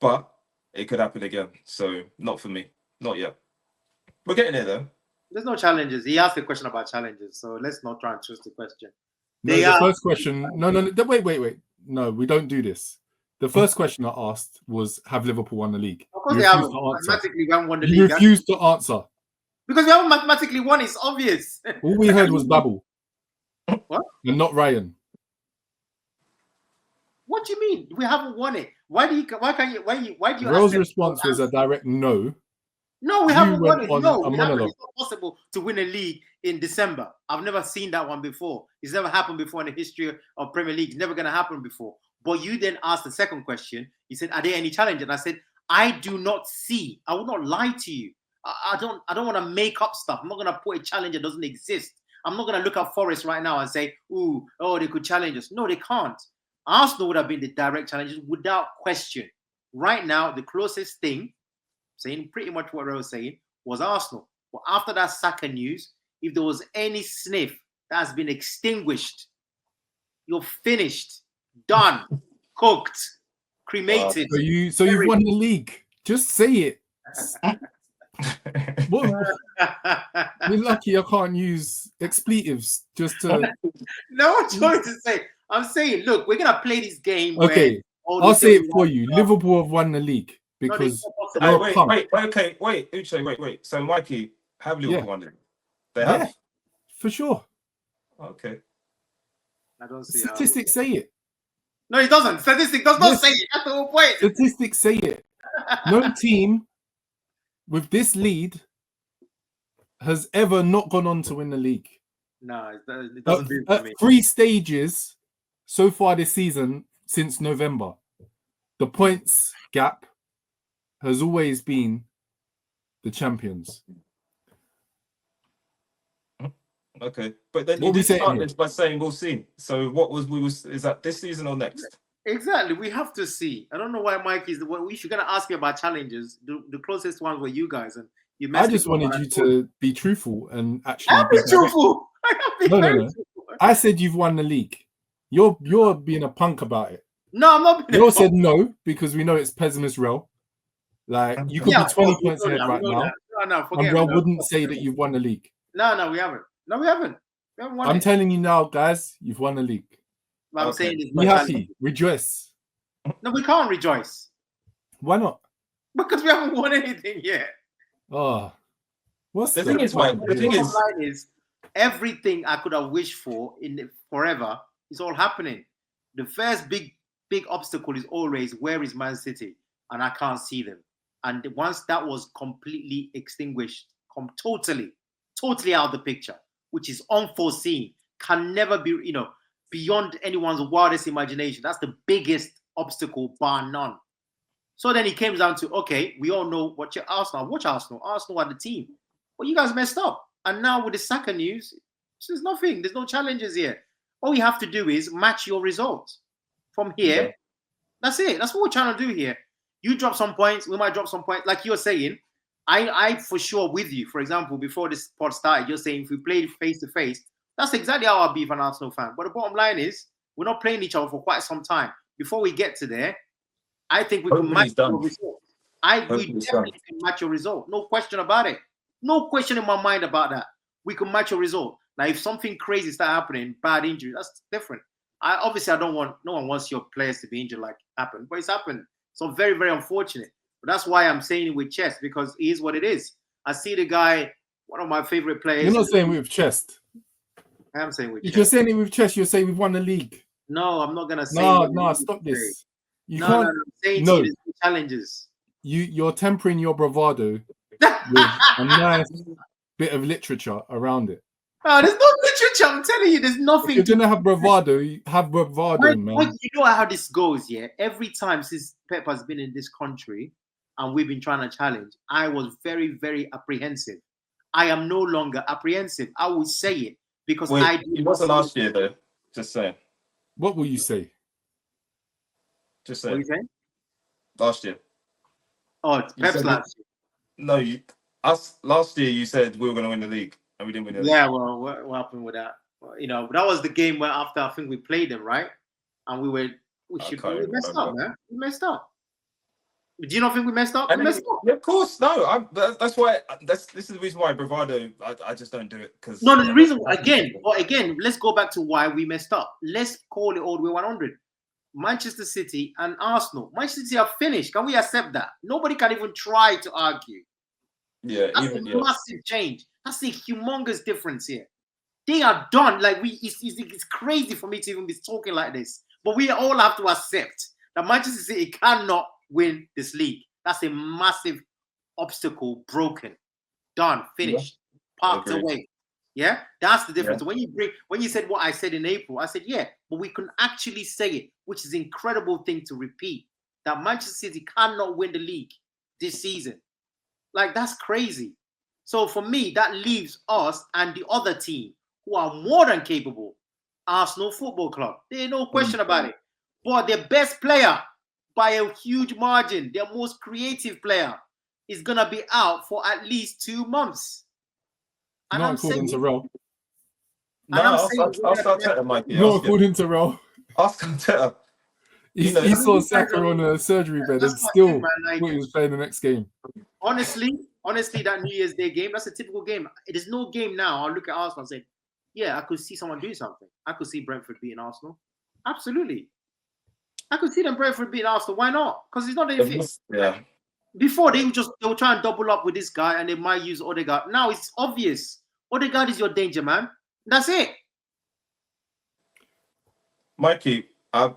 But it could happen again. So not for me. Not yet. We're getting there though. There's no challenges. He asked a question about challenges. So let's not try and twist the question. No, the first question. No. Wait. No, we don't do this. The first question I asked was, have Liverpool won the league? Of course You they refused haven't. to answer. Mathematically, we haven't won the You league. refused to answer. Because we haven't mathematically won, it's obvious. All we heard was babble. What? And not Ryan. What do you mean? We haven't won it. Why do you Ro's ask response was a direct no. No, we You haven't won went it. on No, a we haven't. monologue. It's not possible to win a league in December. I've never seen that one before. It's never happened before in the history of Premier League. It's never going to happen before. But you then asked the second question. You said, are there any challenges? And I said, I do not see. I will not lie to you. I don't want to make up stuff. I'm not going to put a challenge that doesn't exist. I'm not going to look at Forest right now and say, they could challenge us. No, they can't. Arsenal would have been the direct challenges without question. Right now, the closest thing, saying pretty much what I was saying, was Arsenal. But after that Saka news, if there was any sniff that has been extinguished, you're finished, done, cooked, cremated. So you've won the league. Just say it. What? You're lucky I can't use expletives just to. No, I'm trying to say. I'm saying, look, we're gonna play this game. Okay, I'll say it for you. Liverpool have won the league because. Wait, Uche, wait. So, Mikey, have Liverpool won it? They have? Yeah, for sure. Okay. I don't see Statistics say it. No, it doesn't. Statistics does not say it. That's the whole point. Statistics say it. No team with this lead has ever not gone on to win the league. No, it doesn't do for me. 3 stages so far this season since November. The points gap has always been the champions. Okay, but then What you we did start saying this by saying we'll see. So what is that this season or next? Exactly, we have to see. I don't know why Mike is the one. If you're gonna ask me about challenges, the closest ones were you guys, and you. I just wanted you to be truthful and actually. I'm being truthful. No. I said you've won the league. You're being a punk about it. No, I'm not. You all said no because we know it's pessimist Real. Like you could be 20 points ahead right now. No, and Real wouldn't say that you've won the league. No, we haven't. No, we haven't. We haven't won I'm it. telling you now, guys, you've won the league. What I'm Okay. saying is Be happy, rejoice. no, we can't rejoice Why not? because we haven't won anything yet. Oh, what's The thing is, point Mike, the here? thing Bottom line is everything I could have wished for forever is all happening. The first big obstacle is always where is Man City, and I can't see them. And once that was completely extinguished, totally out of the picture, which is unforeseen, can never be, beyond anyone's wildest imagination. That's the biggest obstacle, bar none. So then it came down to, okay, we all know what your Arsenal. Watch Arsenal. Arsenal are the team. Well, you guys messed up. And now with the Saka news, there's nothing. There's no challenges here. All you have to do is match your results. From here, Yeah. that's it. That's what we're trying to do here. You drop some points, we might drop some points. Like you're saying, I for sure with you. For example, before this pod started, you're saying if we played face to face, that's exactly how I'll be if an Arsenal fan. But the bottom line is, we're not playing each other for quite some time. Before we get to there, I think we can match your result. We definitely can match your result. No question about it. No question in my mind about that. We can match your result. Now, if something crazy start happening, bad injury, that's different. I don't want, no one wants your players to be injured like happened, but it's happened. So very, very unfortunate. But that's why I'm saying it with chest, because it is what it is. I see the guy, one of my favorite players. You're not saying with chest. I am saying with chest. If you're saying it with chest, you're saying we've won the league. No, I'm not gonna say. No, stop this. You can't. No, I'm saying to you, there's challenges. You're tempering your bravado with a nice bit of literature around it. Oh, there's no literature. I'm telling you, there's nothing. If you're gonna have bravado, you have bravado, man. You know how this goes, yeah? Every time since Pep has been in this country and we've been trying to challenge, I was very, very apprehensive. I am no longer apprehensive. I will say it because it wasn't last year, though. Just saying. What will you say? Just saying. What are you saying? Last year. Oh, it's Pep's last year. No, last year you said we were going to win the league. And we didn't win the league. Yeah, well, what happened with that? That was the game where after I think we played them, right? And we messed up, man. We messed up. Do you not think we messed up? Yeah, of course. No, that's why. This is the reason why bravado. I just don't do it because. No, the reason again. Let's go back to why we messed up. Let's call it all the way 100. Manchester City and Arsenal. Manchester City are finished. Can we accept that? Nobody can even try to argue. Yeah, that's a massive change. That's a humongous difference here. They are done. Like it's crazy for me to even be talking like this. But we all have to accept that Manchester City cannot win this league. That's a massive obstacle broken. Done. Finished. Parked away. Yeah? That's the difference. Yeah. When you said what I said in April, I said, yeah, but we can actually say it, which is an incredible thing to repeat. That Manchester City cannot win the league this season. Like, that's crazy. So for me, that leaves us and the other team who are more than capable, Arsenal Football Club. There's no question about it. But their best player, by a huge margin, their most creative player, is going to be out for at least 2 months. And not according to Real. No, I'll start Teta, Mikey. Not according to Real. Ask Teta. He saw Saka on a surgery bed and still thought he was playing the next game. Honestly, that New Year's Day game, that's a typical game. There's no game now. I'll look at Arsenal and say, yeah, I could see someone do something. I could see Brentford beating Arsenal. Absolutely. I could see them Brentford beating Arsenal. Why not? Because it's not anything. Yeah. Before, they will try and double up with this guy and they might use Odegaard. Now it's obvious. Odegaard is your danger, man. That's it. Mikey, I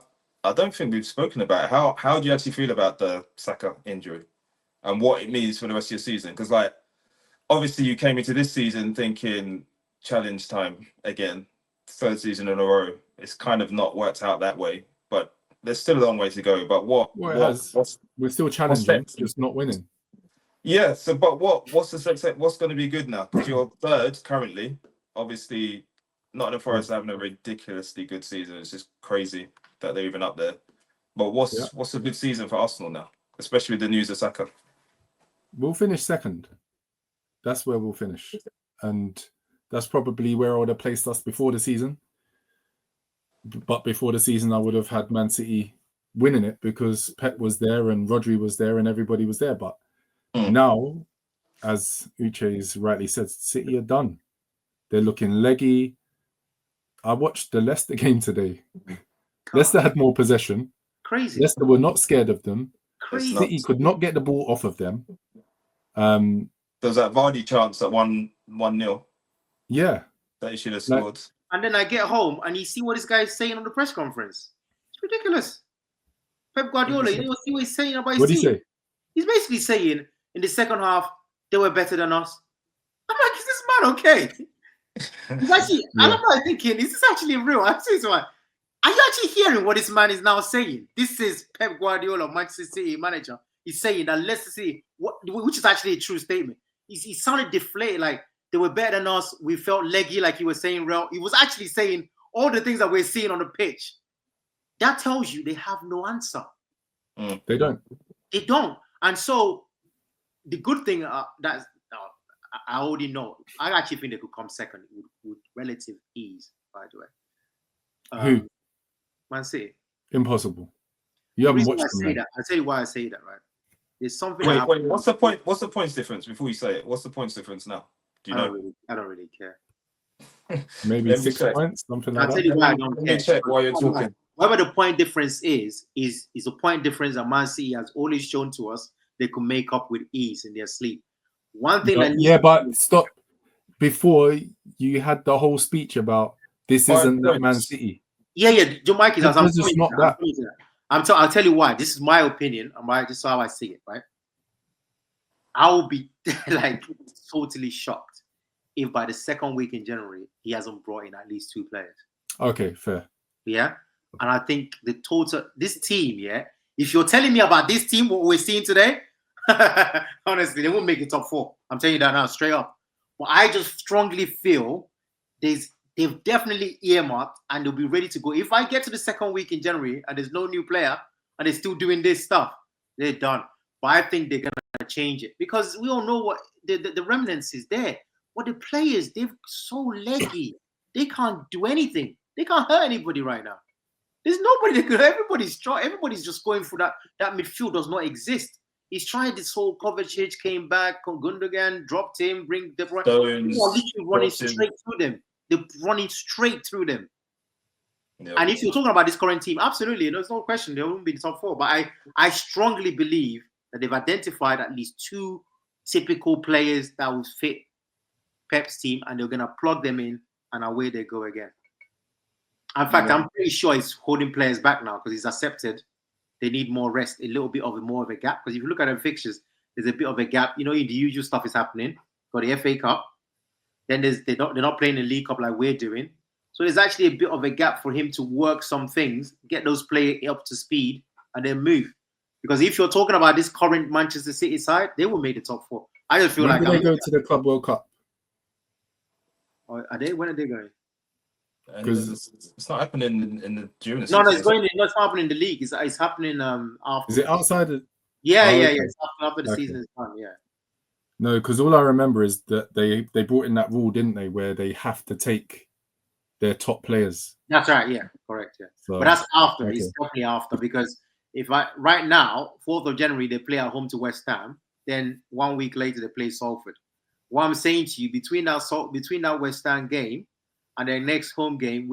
don't think we've spoken about it. How do you actually feel about the Saka injury and what it means for the rest of your season? Because, like, obviously you came into this season thinking challenge time again, third season in a row. It's kind of not worked out that way, but there's still a long way to go. But we're still challenging, just not winning. Yeah. So, but what's the success? What's going to be good now? Because you're third currently. Obviously, Nottingham Forest having a ridiculously good season. It's just crazy that they're even up there. But what's a good season for Arsenal now, especially with the news of Saka? We'll finish second. That's where we'll finish, and that's probably where I would have placed us before the season. But before the season, I would have had Man City winning it because Pep was there and Rodri was there and everybody was there. But now, as Uche's rightly said, City are done. They're looking leggy. I watched the Leicester game today. Leicester had more possession. Crazy. Leicester were not scared of them. Crazy. City could not get the ball off of them. There was that Vardy chance at 1-0 Yeah. that he should have scored. And then I get home and you see what this guy is saying on the press conference. It's ridiculous. Pep Guardiola, you know, see what he's saying about his What did he team? say? He's basically saying in the second half, they were better than us. I'm like, is this man okay? He's actually, and I'm like thinking, is this actually real? I'm saying, are you actually hearing what this man is now saying? This is Pep Guardiola, Manchester City manager. He's saying that Leicester City, which is actually a true statement. He sounded deflated, like they were better than us. We felt leggy, like he was saying real. He was actually saying all the things that we're seeing on the pitch. That tells you they have no answer. They don't. They don't. And so the good thing that I already know, I actually think they could come second with relative ease, by the way. Who? Man City. Impossible. You haven't watched them. I'll tell you why I say that, right? There's something. Wait. What's the point? What's the points difference before you say it? What's the points difference now? Do you know? I don't really care. Maybe 6 points, something like that. I'll tell you why I don't care. Let me check while you're talking. Whatever the point difference is a point difference that Man City has always shown to us they could make up with ease in their sleep. One thing but stop. Before you had the whole speech about this isn't that Man City. Yeah, Joe Mikey, I'll tell you why. This is my opinion, and just how I see it, right? I will be like totally shocked if by the second week in January he hasn't brought in at least 2 players. Okay, fair. Yeah. And I think this team, if you're telling me about this team, what we're seeing today, honestly, they won't make the top 4. I'm telling you that now, straight up. But I just strongly feel they've definitely earmarked and they'll be ready to go. If I get to the second week in January and there's no new player and they're still doing this stuff, they're done. But I think they're going to change it because we all know what the remnants is there. But the players, they're so leggy. They can't do anything. They can't hurt anybody right now. There's nobody that could. Everybody's trying. Everybody's just going for that. That midfield does not exist. He's tried this whole Kovacic, came back, Gundogan, dropped him, bring De Bruyne. They're literally running straight through them. They're running straight through them. Yeah, and if you're talking about this current team, absolutely, there's no question they won't be in the top 4. But I strongly believe that they've identified at least 2 typical players that will fit Pep's team, and they're gonna plug them in, and away they go again. In fact, I'm pretty sure he's holding players back now because he's accepted they need more rest, a little bit of more of a gap. Because if you look at the fixtures, there's a bit of a gap. You know, the usual stuff is happening. Got the FA Cup. Then they're not playing the League Cup like we're doing. So there's actually a bit of a gap for him to work some things, get those players up to speed, and then move. Because if you're talking about this current Manchester City side, they will make the top 4. I just feel when like they go to the Club World Cup. Are they? When are they going? Because it's not happening in the June. No, it's going. It's not happening in the league. It's happening after. Is it outside? Yeah. It's after the season is done. Yeah. No, because all I remember is that they brought in that rule, didn't they, where they have to take their top players. That's right. Yeah, correct. Yeah, so, but that's after. Okay. It's definitely after because right now, 4th of January they play at home to West Ham. Then 1 week later they play Salford. What I'm saying to you, between that West Ham game and their next home game,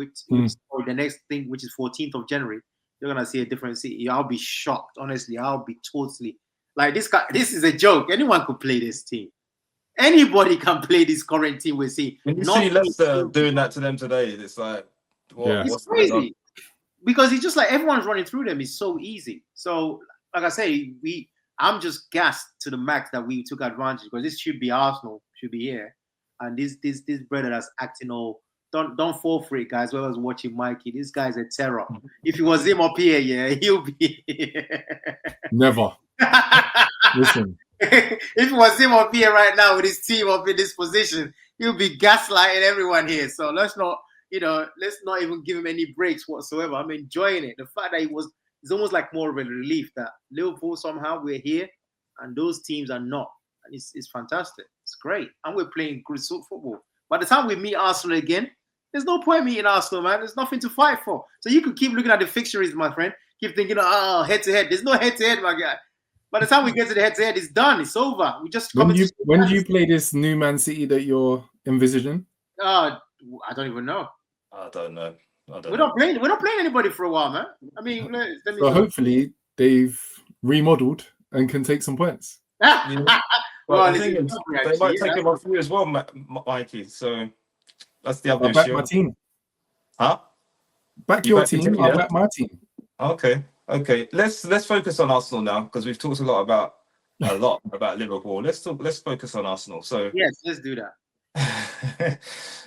or the next thing, which is 14th of January, you're gonna see a different City. I'll be shocked. Honestly, I'll be totally like this guy. This is a joke. Anyone could play this team. Anybody can play this current team we're seeing. When you see Leicester doing that to them today, it's like, it's crazy. Because it's just like everyone's running through them. It's so easy. So, like I say, I'm just gassed to the max that we took advantage because this should be Arsenal, should be here, and this brother that's acting all. Don't fall for it, guys. Whoever's watching Mikey, this guy's a terror. If it was him up here, he'll be. Never. Listen. If it was him up here right now with his team up in this position, he'll be gaslighting everyone here. So let's not even give him any breaks whatsoever. I'm enjoying it. The fact that it's almost like more of a relief that Liverpool somehow we're here and those teams are not. And it's fantastic. It's great. And we're playing good football. By the time we meet Arsenal again, there's no point meeting Arsenal, man. There's nothing to fight for. So you could keep looking at the fixtures, my friend. Keep thinking, head-to-head. There's no head-to-head, my guy. By the time we get to the head-to-head, it's done. It's over. We just when do you play this new Man City that you're envisaging? I don't even know. I don't know. I don't We're know. not playing. We're not playing anybody for a while, man. I mean, let me So hopefully they've remodeled and can take some points. Yeah. Well, Well, the listen, thing is, hungry, they actually, might take him off you as well, Mikey. So that's the other I'll back issue. my team. Huh? Back You your back your team. team, I'll yeah? back my team. Okay. Let's focus on Arsenal now because we've talked a lot about Liverpool. Let's focus on Arsenal. So Yes, let's do that.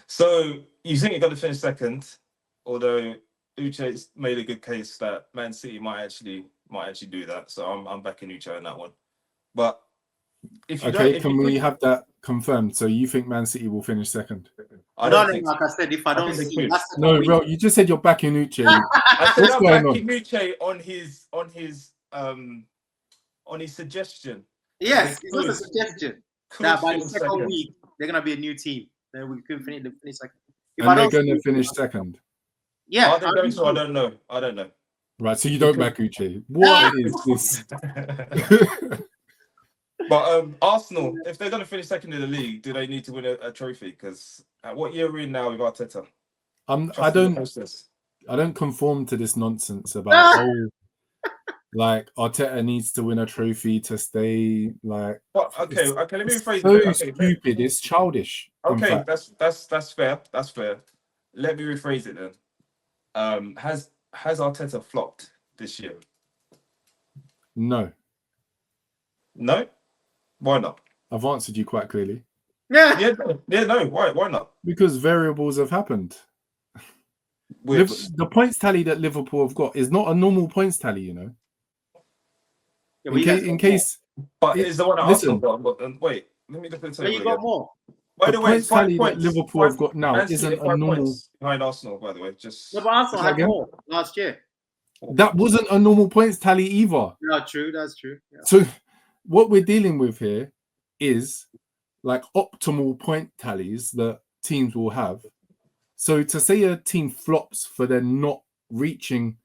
so you think you're going to finish second, although Uche's made a good case that Man City might actually do that. So I'm backing Uche on that one. But if you don't, Can we have that confirmed? So you think Man City will finish second? I No, don't think like I said, if I don't think they see could. that's No, bro, you just said you're backing Uche. I said What's I'm going backing Uche on his suggestion. yes, it's just a suggestion Could that by the finish second second. week they're gonna be a new team. Then we can finish second. If And I they're don't going to see- finish second. yeah, Are they going to? I don't know. Right, so you don't back Uche. What is this? But Arsenal, if they're going to finish second in the league, do they need to win a trophy? Because what year are we in now with Arteta? I don't conform to this nonsense about like Arteta needs to win a trophy to stay. Like, okay, let me rephrase so it. Okay, stupid. It's childish. okay, that's fair. That's fair. Let me rephrase it then. Has Arteta flopped this year? No. No. Why not? I've answered you quite clearly. yeah. No. Why not? Because variables have happened. Which The points tally that Liverpool have got is not a normal points tally, you know. In case, but is the one at listen, Arsenal got? Wait, let me look at the table. You got more. By the the way, points 5 tally points. that Liverpool have got now Man City isn't are a 5 normal. points behind Arsenal, by the way. Just No, but Arsenal had again? more last year. That wasn't a normal points tally either. No, true. That's true. Yeah. So what we're dealing with here is like optimal point tallies that teams will have. So to say a team flops for them not reaching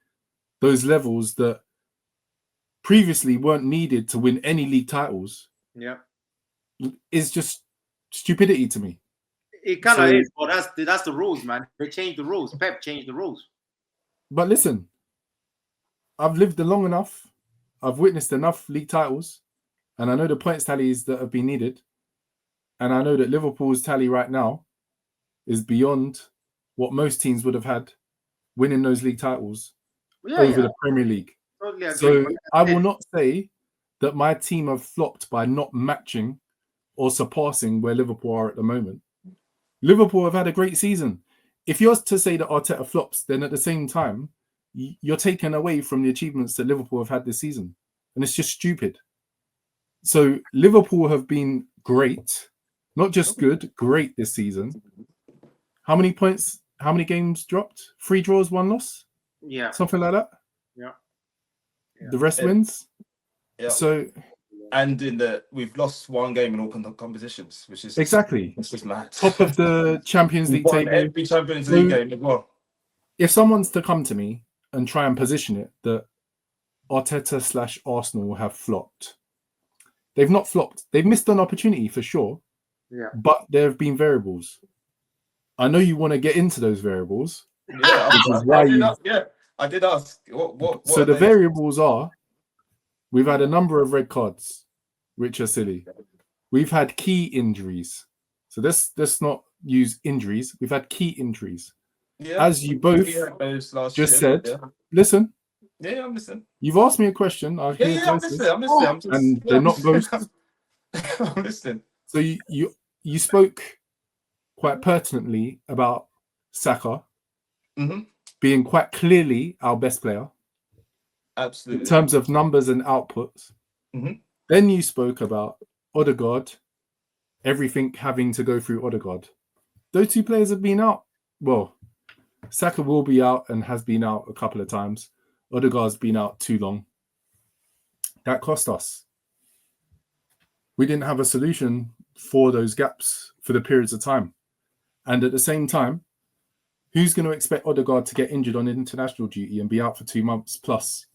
those levels that previously weren't needed to win any league titles, Yeah, is just stupidity to me. it kind of is, but that's the rules, man. They changed the rules. Pep changed the rules. But listen, I've lived long enough. I've witnessed enough league titles, and I know the points tallies that have been needed. And I know that Liverpool's tally right now is beyond what most teams would have had winning those league titles over the Premier League. Totally agree. So I will not say that my team have flopped by not matching or surpassing where Liverpool are at the moment. Liverpool have had a great season. If you're to say that Arteta flops, then at the same time, you're taken away from the achievements that Liverpool have had this season. And it's just stupid. So Liverpool have been great, not just good, great this season. How many points, how many games dropped? 3 draws, 1 loss? Yeah. Something like that? Yeah. The rest wins? Yeah. So... And we've lost 1 game in all competitions, which is exactly. It's just mad. Top of the Champions League table. Every Champions League game as well. If someone's to come to me and try and position it that Arteta / Arsenal have flopped, they've not flopped. They've missed an opportunity for sure. Yeah. But there have been variables. I know you want to get into those variables. Yeah, I did ask. What so the variables are: we've had a number of red cards, which are silly. We've had key injuries. So let's not use injuries. We've had key injuries. Yeah, as you both just said. Yeah. Listen. Yeah, I'm listening. You've asked me a question. I'm listening. And they're not ghosts. I'm listening. So you spoke quite pertinently about Saka being quite clearly our best player. Absolutely. In terms of numbers and outputs. Then you spoke about Odegaard, everything having to go through Odegaard. Those 2 players have been out. Well, Saka will be out and has been out a couple of times. Odegaard's been out too long. That cost us. We didn't have a solution for those gaps for the periods of time. And at the same time, who's going to expect Odegaard to get injured on international duty and be out for 2 months plus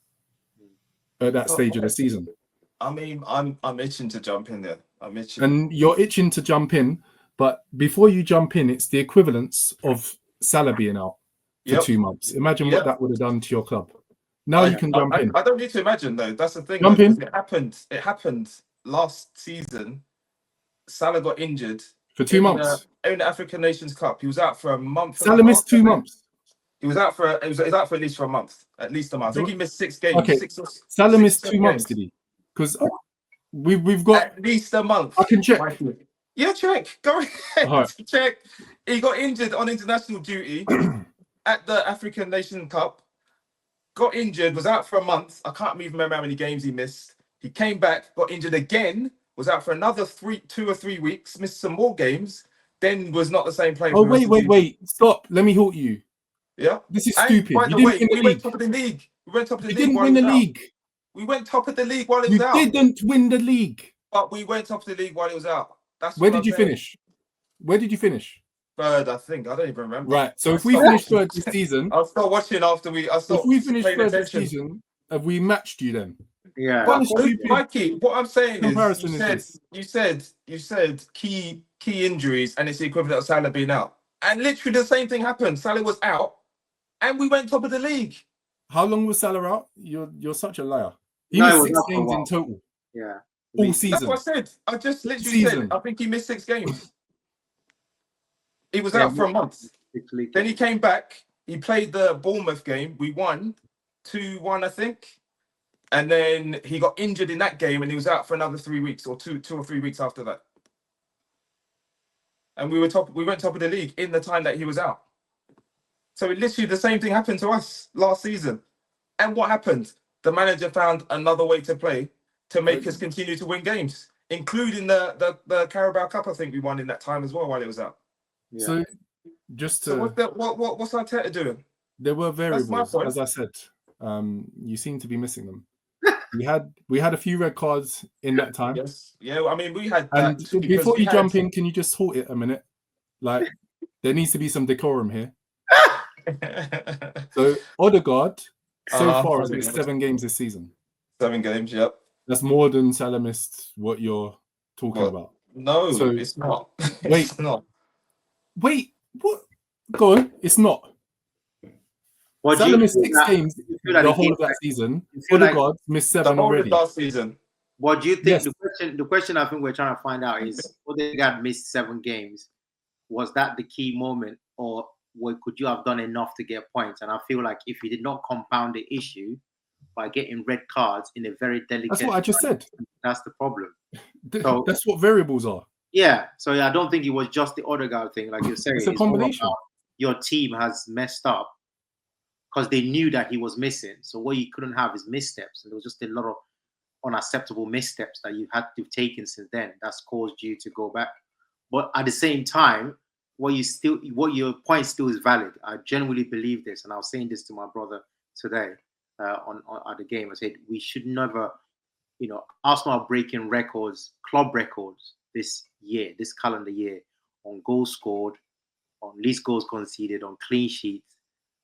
at that stage of the season? I mean, I'm itching to jump in there. I'm itching. And you're itching to jump in, but before you jump in, it's the equivalence of Salah being out. for 2 months. Imagine what that would have done to your club. Now you can jump in. I don't need to imagine though. That's the thing. Jump in. It happened last season. Salah got injured For 2 months. In the African Nations Cup. He was out for a month. Salah missed 2 months. He was out for at least for a month. At least a month. I think he missed 6 games. Okay. Salah missed 2 months, did he? Because we've got at least a month. I can check. Yeah, check. Go ahead. Right. Check. He got injured on international duty at the African Nations Cup. Got injured, was out for a month. I can't even remember how many games he missed. He came back, got injured again, was out for another 2 or 3 weeks, missed some more games, then was not the same player. Oh, wait. Stop. Let me halt you. Yeah. This is stupid. By the way, we went top of the league. We went top of the league. You didn't win the league. We went top of the league while it was out. You didn't win the league. But we went top of the league while it was out. Where did you finish? Where did you finish? Third, I think. I don't even remember. Right. So if we finish third this season, I'll start watching after we. If we finish third this season, have we matched you then? Yeah. But Mikey, what I'm saying is, you said key injuries, and it's the equivalent of Salah being out. And literally the same thing happened. Salah was out, and we went top of the league. How long was Salah out? You're such a liar. He missed 6 games in total. Yeah. All season. That's what I said. I just literally said, I think he missed 6 games. He was out for a month. Then he came back. He played the Bournemouth game. We won 2-1, I think. And then he got injured in that game, and he was out for another 3 weeks, or two or 3 weeks after that. And we went top of the league in the time that he was out. So it literally the same thing happened to us last season. And what happened? The manager found another way to play to make us continue to win games, including the Carabao Cup. I think we won in that time as well while it was out. Yeah. So just to, what's Arteta doing? There were variables, as I said. You seem to be missing them. we had a few red cards in that time. Yes, yeah. I mean, we had. And before you jump in, can you just halt it a minute? Like, there needs to be some decorum here. So Odegaard so far has missed 7 games this season. 7 games, yep. That's more than Salah missed. What you're talking about? No, so, it's not. Wait, it's not. Wait, what? Go on. It's not. Salah missed 6 games the whole of that season. Odegaard missed 7 already. Last season. What do you think? Yes. The question I think we're trying to find out is, Odegaard missed 7 games. Was that the key moment, or could you have done enough to get points? And I feel like if you did not compound the issue by getting red cards in a very delicate, that's what I just said. That's the problem. So, that's what variables are. Yeah. So I don't think it was just the Odegaard thing, like you're saying. It's a combination. Your team has messed up because they knew that he was missing. So what you couldn't have is missteps, and there was just a lot of unacceptable missteps that you had to have taken since then. That's caused you to go back. But at the same time, what your point still is valid. I genuinely believe this, and I was saying this to my brother today at the game. I said we should never, Arsenal are breaking records, club records this year, this calendar year, on goals scored, on least goals conceded, on clean sheets,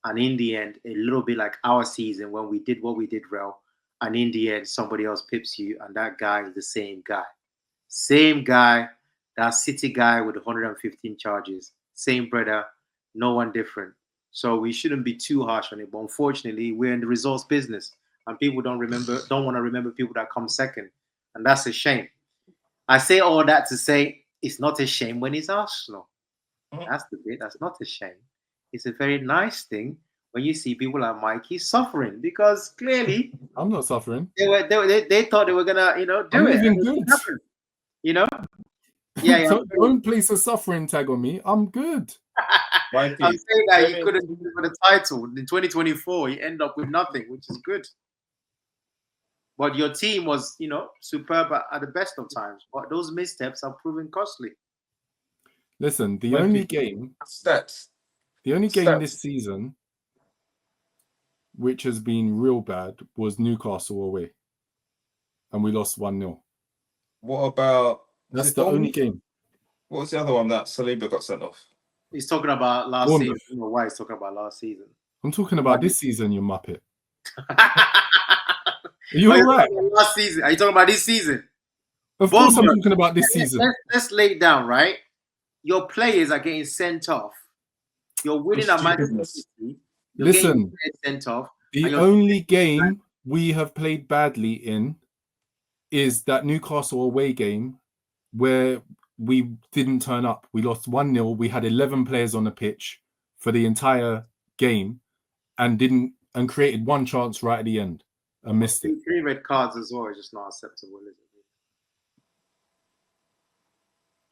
and in the end, a little bit like our season when we did what we did well, and in the end, somebody else pips you, and that guy is the same guy. That City guy with 115 charges, same brother, no one different. So we shouldn't be too harsh on it. But unfortunately, we're in the results business, and people don't want to remember people that come second, and that's a shame. I say all that to say it's not a shame when it's Arsenal. That's the bit. That's not a shame. It's a very nice thing when you see people like Mikey suffering, because clearly I'm not suffering. They thought they were gonna do it. Good. Yeah. Don't place a suffering tag on me. I'm good. I'm saying that you couldn't do it for the title in 2024. You end up with nothing, which is good. But your team was, superb at the best of times. But those missteps are proving costly. Listen, the only game this season which has been real bad was Newcastle away, and we lost 1-0. What about? That's the only game. What was the other one that Saliba got sent off? He's talking about last season. I don't know why he's talking about last season. I'm talking about this season, you muppet. Are you all right? Last season. Are you talking about this season? Of course I'm talking about this season. Let's lay it down, right? Your players are getting sent off. You're winning at Manchester City. You're getting Listen, players sent off. the and you're- only game we have played badly in is that Newcastle away game where we didn't turn up. We lost 1-0. We had 11 players on the pitch for the entire game and created one chance right at the end and missed it. 3 red cards as well is just not acceptable, is it?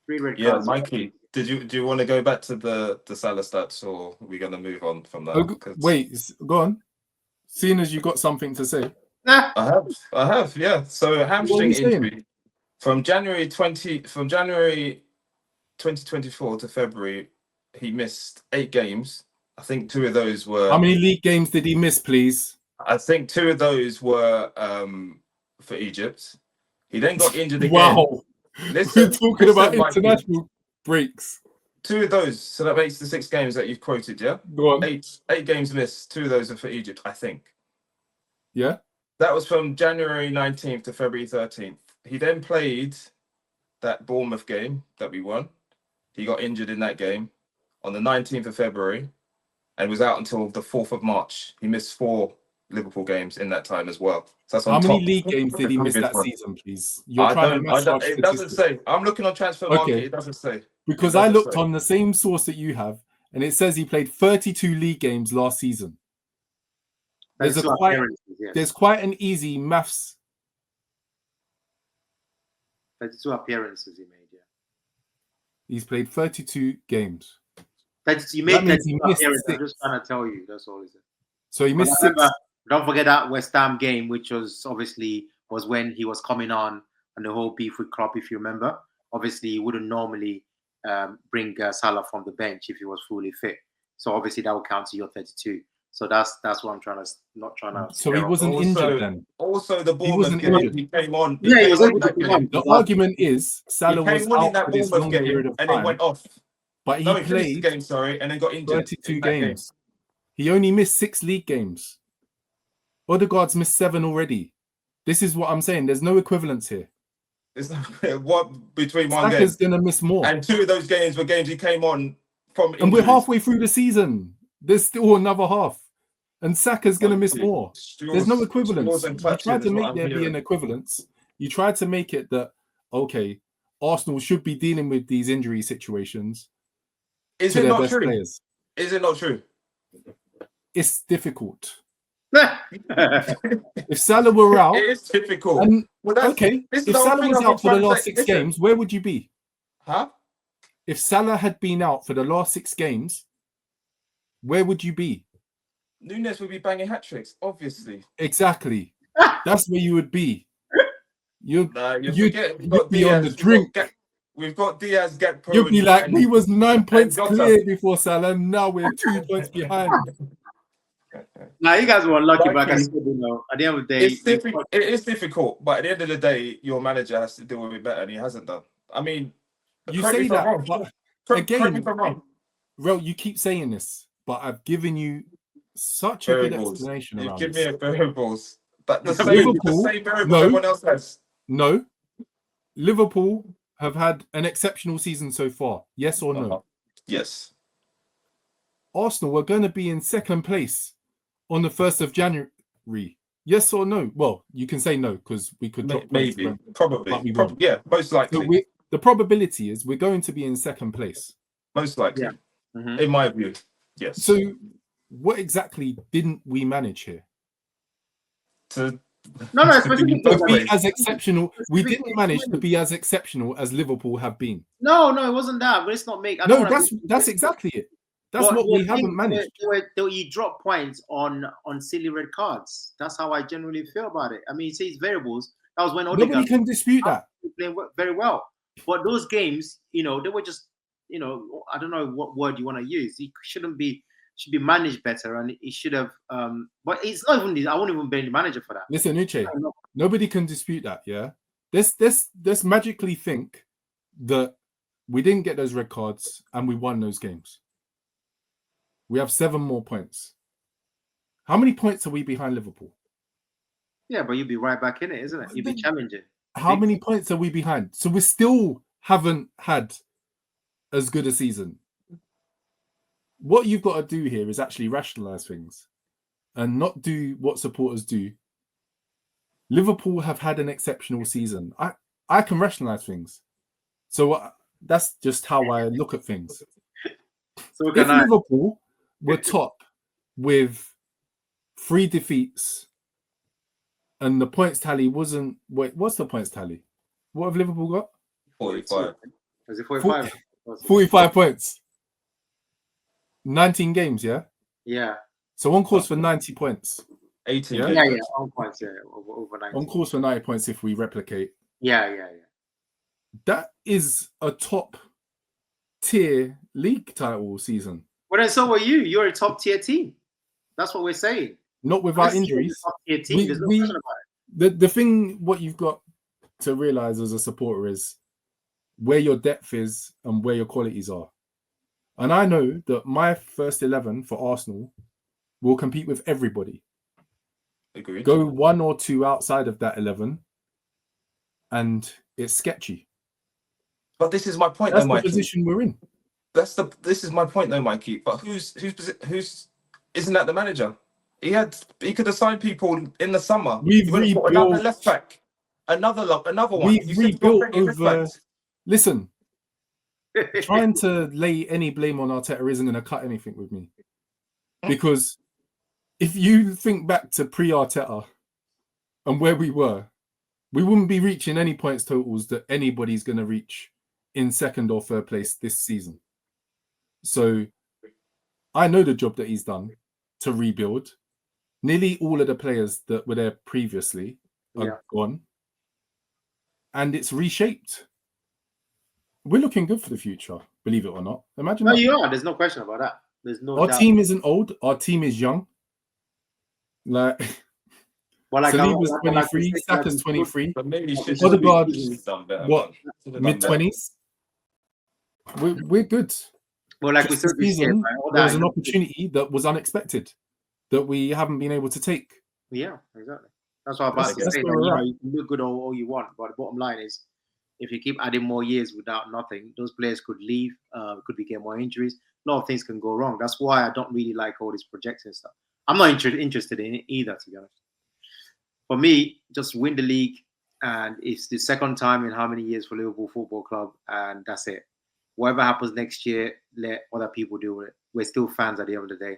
3 red Yeah, cards. Mikey, do you want to go back to the Salah stats, or are we going to move on from that? Wait, go on. Seeing as you got something to say. I have, yeah. So hamstring injury saying? from January 2024 to February, he missed 8 games. I think 2 of those were. How many league games did he miss, please? I think 2 of those were for Egypt. He then got injured again. Wow. Listen, We're talking about Mikey. international breaks. 2 of those, so that makes the 6 games that you've quoted, yeah? Go on. 8 games missed, 2 of those are for Egypt, I think. Yeah. That was from January 19th to February 13th. He then played that Bournemouth game that we won. He got injured in that game on the 19th of February and was out until the 4th of March. He missed 4 Liverpool games in that time as well. So that's on How many top league games of did the he miss previous that one. season, please? It doesn't say. I'm looking on Transfer Market. It doesn't say. Because I looked on the same source that you have, and it says he played 32 league games last season. There's quite an easy maths. 32 appearances he made, yeah. He's played 32 games. You made 32 appearances. I'm just trying to tell you. That's all he said. So he missed 6. Don't forget that West Ham game, which was when he was coming on and the whole beef with Klopp, if you remember. Obviously, he wouldn't normally bring Salah from the bench if he was fully fit. So obviously that will count to your 32. So that's what I'm trying to. So he wasn't injured then. Also, the Bournemouth game, he came on. He was injured. The argument is Salah was out that for this long period of time, and then went off. But he played the game, and then got injured. 32 games. He only missed 6 league games. Odegaard's missed 7 already. This is what I'm saying. There's no equivalence here. There's no between one game. Saka's gonna miss more. And 2 of those games were games he came on from injuries. And we're halfway through the season. There's still another half. And Saka's going to miss more. There's no equivalence. You tried to make there be an equivalence. You tried to make it that, okay, Arsenal should be dealing with these injury situations. Is it not true? Is it not true? It's difficult. If Salah were out... It is difficult. If Salah was out for the last 6 games, where would you be? Huh? If Salah had been out for the last 6 games, where would you be? Nunes would be banging hat tricks, obviously. Exactly. That's where you would be. You'd be on the drink. We've got Diaz, Gakpo. You'd be like, we was 9 points clear before Salah. Now we're 2 points behind. Now you guys were unlucky, but I said, at the end of the day, it is difficult. But at the end of the day, your manager has to deal with it better, and he hasn't done. I mean, you say that, but again, Ro, you keep saying this, but I've given you such a good explanation around this. Give me variables. But the same variables everyone else has. No. Liverpool have had an exceptional season so far. Yes or no? Yes. Arsenal are going to be in 2nd place on the 1st of January. Yes or no? Well, you can say no because we could drop maybe, probably. Yeah, most likely. So the probability is we're going to be in 2nd place. Most likely. Yeah. In my view, yes. So what exactly didn't we manage here? To be as exceptional. We didn't manage to be as exceptional as Liverpool have been. No, it wasn't that. But it's not make. That's exactly it. That's what we haven't managed. You drop points on silly red cards. That's how I generally feel about it. I mean, it says variables. That was when Odegaard nobody can dispute that. Playing very well, but those games, they were just, I don't know what word you want to use. It should be managed better, and it should have. But it's not even. I won't even blame the manager for that. Listen, Uche, nobody can dispute that. Yeah, let's magically think that we didn't get those red cards and we won those games. We have 7 more points. How many points are we behind Liverpool? Yeah, but you'd be right back in it, isn't it? You'd be challenging. How many points are we behind? So we still haven't had as good a season. what you've got to do here is actually rationalise things and not do what supporters do. Liverpool have had an exceptional season. I can rationalise things. So that's just how I look at things. So If Liverpool were top with 3 defeats and the points tally wasn't... Wait, what's the points tally? What have Liverpool got? 45. Was it 45? 45 points. 19 games, yeah? Yeah. So on course for 90 points. 18. Yeah? Yeah, on points, yeah. Over 90. On course for 90 points if we replicate. Yeah. That is a top tier league title season. Well, then so are you. You're a top tier team. That's what we're saying. Not without injuries. Top tier team. There's no question about it. The thing, what you've got to realize as a supporter is where your depth is and where your qualities are. And I know that my first 11 for Arsenal will compete with everybody. Agreed. Go 1 or 2 outside of that 11 and it's sketchy. But this is my point, That's though, the Mikey. position we're in. This is my point, though, Mikey. But who's isn't that the manager? He could have signed people in the summer. We've rebuilt rebuilt another left back, another one. We've rebuilt over. Listen, trying to lay any blame on Arteta isn't going to cut anything with me, because if you think back to pre-Arteta and where we were, we wouldn't be reaching any points totals that anybody's going to reach in second or third place this season. So I know the job that he's done to rebuild. Nearly all of the players that were there previously are gone. And it's reshaped. We're looking good for the future, believe it or not. Imagine that. You are. There's no question about that. There's no Our doubt. team isn't old. Our team is young. Like Saliba's 23, Saka's 23. But maybe Odegaard's what? Mid-20s? We're good. Well, like Just we said, this season, there was an opportunity that was unexpected that we haven't been able to take. Yeah, exactly. That's what I'm about to say. You can look good all you want, but the bottom line is, if you keep adding more years without nothing, those players could leave, could get more injuries. A lot of things can go wrong. That's why I don't really like all this projection stuff. I'm not interested in it either, to be honest. For me, just win the league, and it's the second time in how many years for Liverpool Football Club, and that's it. Whatever happens next year, let other people deal with it. We're still fans at the end of the day.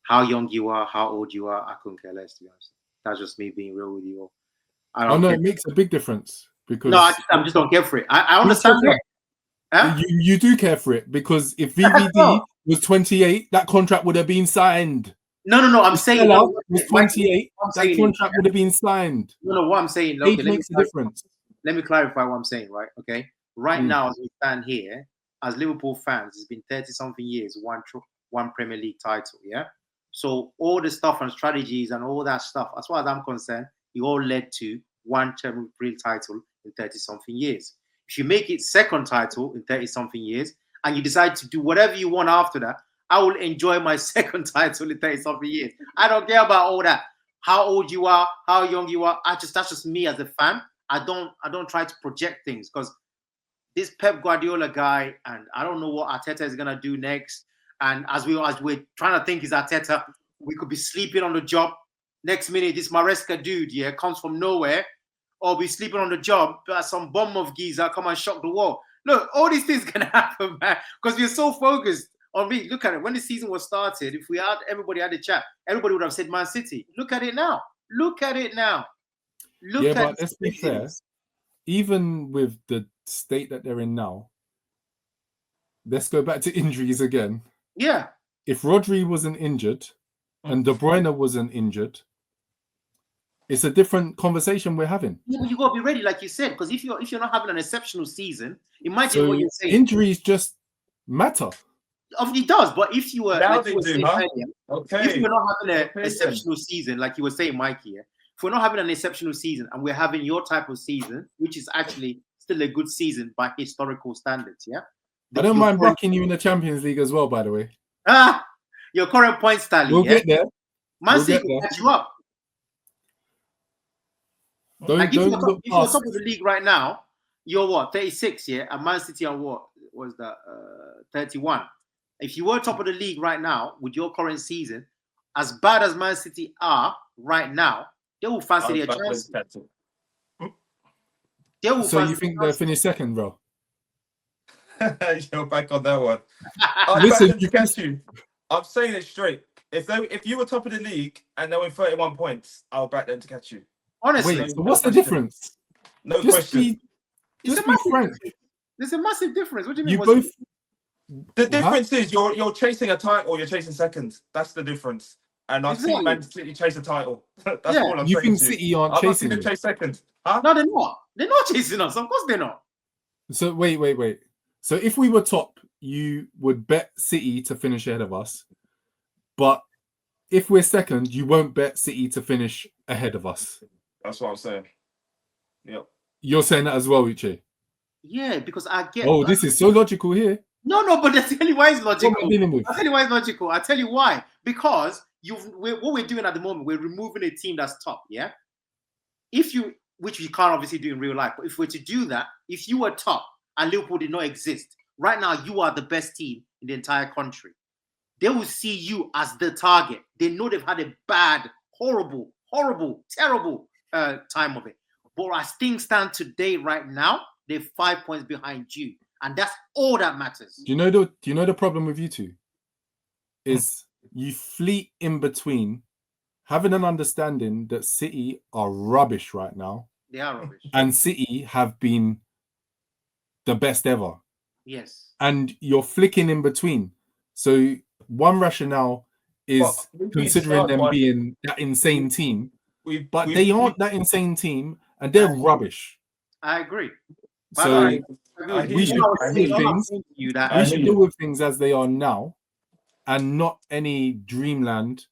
How young you are, how old you are, I couldn't care less, to be honest. That's just me being real with you. It makes a big difference. Because I just don't care for it. I understand it. Huh? You do care for it, because if VVD was 28, that contract would have been signed. No. I'm saying was 28. That contract would have been signed. No. What I'm saying, age makes a difference. Let me clarify what I'm saying, right? Okay. Right now, as we stand here, as Liverpool fans, it's been 30-something years, one Premier League title. Yeah. So all the stuff and strategies and all that stuff, as far as I'm concerned, it all led to one Champions League title in 30-something years. If you make it second title in 30-something years and you decide to do whatever you want after that, I will enjoy my second title in 30-something years. I don't care about all that. How old you are, how young you are. That's just me as a fan. I don't try to project things, because this Pep Guardiola guy, and I don't know what Arteta is gonna do next. And as we're trying to think is Arteta, we could be sleeping on the job. Next minute, this Maresca dude, comes from nowhere, or be sleeping on the job, but some bomb of geezer come and shock the wall. Look, all these things can happen, man, because we're so focused on me. Look at it. When the season was started, if everybody had a chat, everybody would have said Man City. Look at it now. But let's be fair. Even with the state that they're in now, let's go back to injuries again. Yeah. If Rodri wasn't injured and De Bruyne wasn't injured, it's a different conversation we're having. Yeah, but you got to be ready, like you said, because if you're not having an exceptional season, imagine what you're saying. Injuries just matter. It does, but if you were, if you're not having an exceptional season, like you were saying, Mikey, if we're not having an exceptional season and we're having your type of season, which is actually still a good season by historical standards, I don't mind backing you in the Champions League as well, by the way. Your current points tally. We'll get there. Man City will catch you up. If you're top of the league right now, you're what, 36, and Man City are what was that, 31. If you were top of the league right now with your current season, as bad as Man City are right now, they will fancy their chances. They will So you fancy think their they'll finish second, bro? You're back on that one. Listen, To catch you. I'm saying it straight. If you were top of the league and they were 31 points, I'll back them to catch you. Honestly, wait. So what's the difference? No Just question. be frank. There's a massive difference. What do you mean? You what's both. The difference is you're chasing a title or you're chasing second. That's the difference. And I see Man City chase a title. That's all I'm You saying. think City aren't I'm not chasing going you? to chase second. Huh? No, they're not. They're not chasing us. Of course they're not. So wait. So if we were top, you would bet City to finish ahead of us. But if we're second, you won't bet City to finish ahead of us. That's what I'm saying. Yep. You're saying that as well, Uche? Yeah, because I get. Oh, this is so logical here. No, but I'll tell you why it's logical. What am I dealing with? I'll tell you why it's logical. I'll tell you why. Because what we're doing at the moment, we're removing a team that's top, yeah? Which we can't obviously do in real life, but if we're to do that, if you were top and Liverpool did not exist, right now you are the best team in the entire country. They will see you as the target. They know they've had a bad, horrible, terrible time of it. But as things stand today, right now, they're 5 points behind you. And that's all that matters. Do you know the problem with you two? Is you fleet in between having an understanding that City are rubbish right now. They are rubbish. And City have been the best ever. Yes. And you're flicking in between. So one rationale is considering them being that insane team. But they aren't that insane team and they're rubbish. I agree. So we should deal with things as they are now and not any dreamland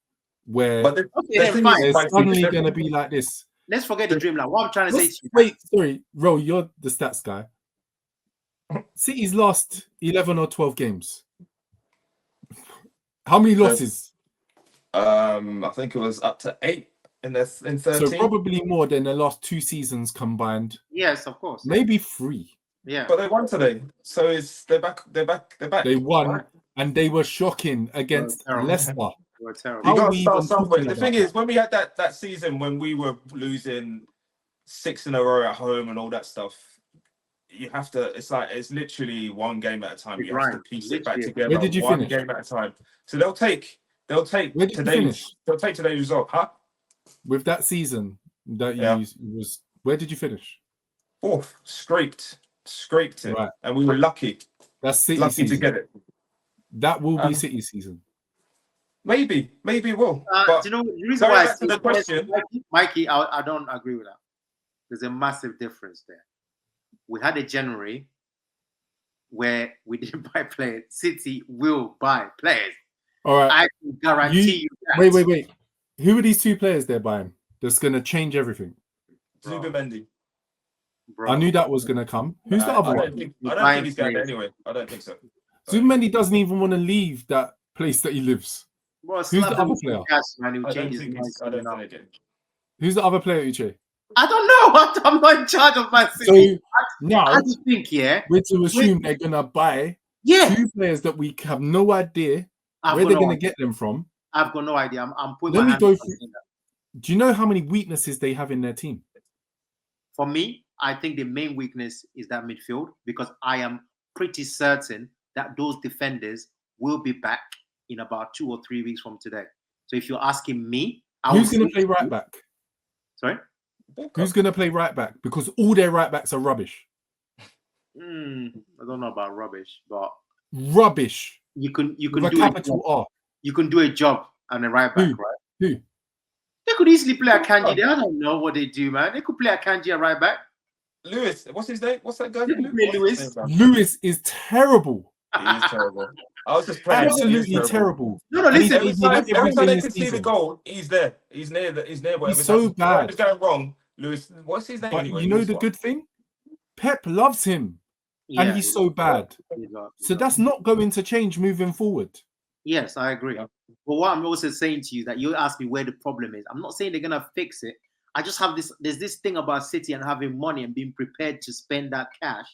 where it's suddenly going to be like this. Let's forget the dreamland. What I'm trying to say to you. Wait, sorry, Ro, you're the stats guy. City's lost 11 or 12 games. How many losses? I think it was up to 8 in 13. So probably more than the last 2 seasons combined. Yes, of course. Maybe 3. Yeah. But they won today. So they're back. They won and they were shocking against Leicester. They were terrible. You got to start somewhere. The thing is, when we had that season when we were losing 6 in a row at home and all that stuff, you have to. It's literally one game at a time. You have to piece it back together. Where did you finish? One game at a time. So they'll take today's result, huh? With that season that was, where did you finish? 4th, scraped it, and we were lucky. That's City season. To get it. That will be City season. Maybe it will. But do you know the reason why? Back to the question, Mikey, I don't agree with that. There's a massive difference there. We had a January where we didn't buy players. City will buy players. All right. I can guarantee you that. Wait. Who are these 2 players they're buying? That's going to change everything. Zubimendi. I knew that was going to come. Who's the other one? I don't think he's going there anyway. I don't think so. Zubimendi doesn't even want to leave that place that he lives. Well, who's the other player? Who's the other player, Uche? I don't know. I'm not in charge of my City. So now, I just think, we're to assume they're going to buy 2 players that we have no idea where they're going to get them from. I've got no idea. I'm putting Let me go through. Do you know how many weaknesses they have in their team? For me, I think the main weakness is that midfield because I am pretty certain that those defenders will be back in about 2 or 3 weeks from today. So if you're asking me, who's going to play right back? Sorry? Who's going to play right back? Because all their right backs are rubbish. I don't know about rubbish, but rubbish. You can do capital R. You can do a job on the right back, right? Who? They could easily play a Kanji. I don't know what they do, man. They could play a Kanji at right back. Lewis, what's his name? What's that guy? Lewis. Lewis is terrible. He is terrible. I was just playing. Absolutely terrible. No, listen. Every time they can see the goal, he's there. He's near whatever. He's so bad. Whatever's going wrong, Lewis. What's his name? But anyway? you know the good thing? Pep loves him. And he's so bad. So that's not going to change moving forward. Yes, I agree. Yeah. But what I'm also saying to you that you asked me where the problem is. I'm not saying they're gonna fix it. I just have this. There's this thing about City and having money and being prepared to spend that cash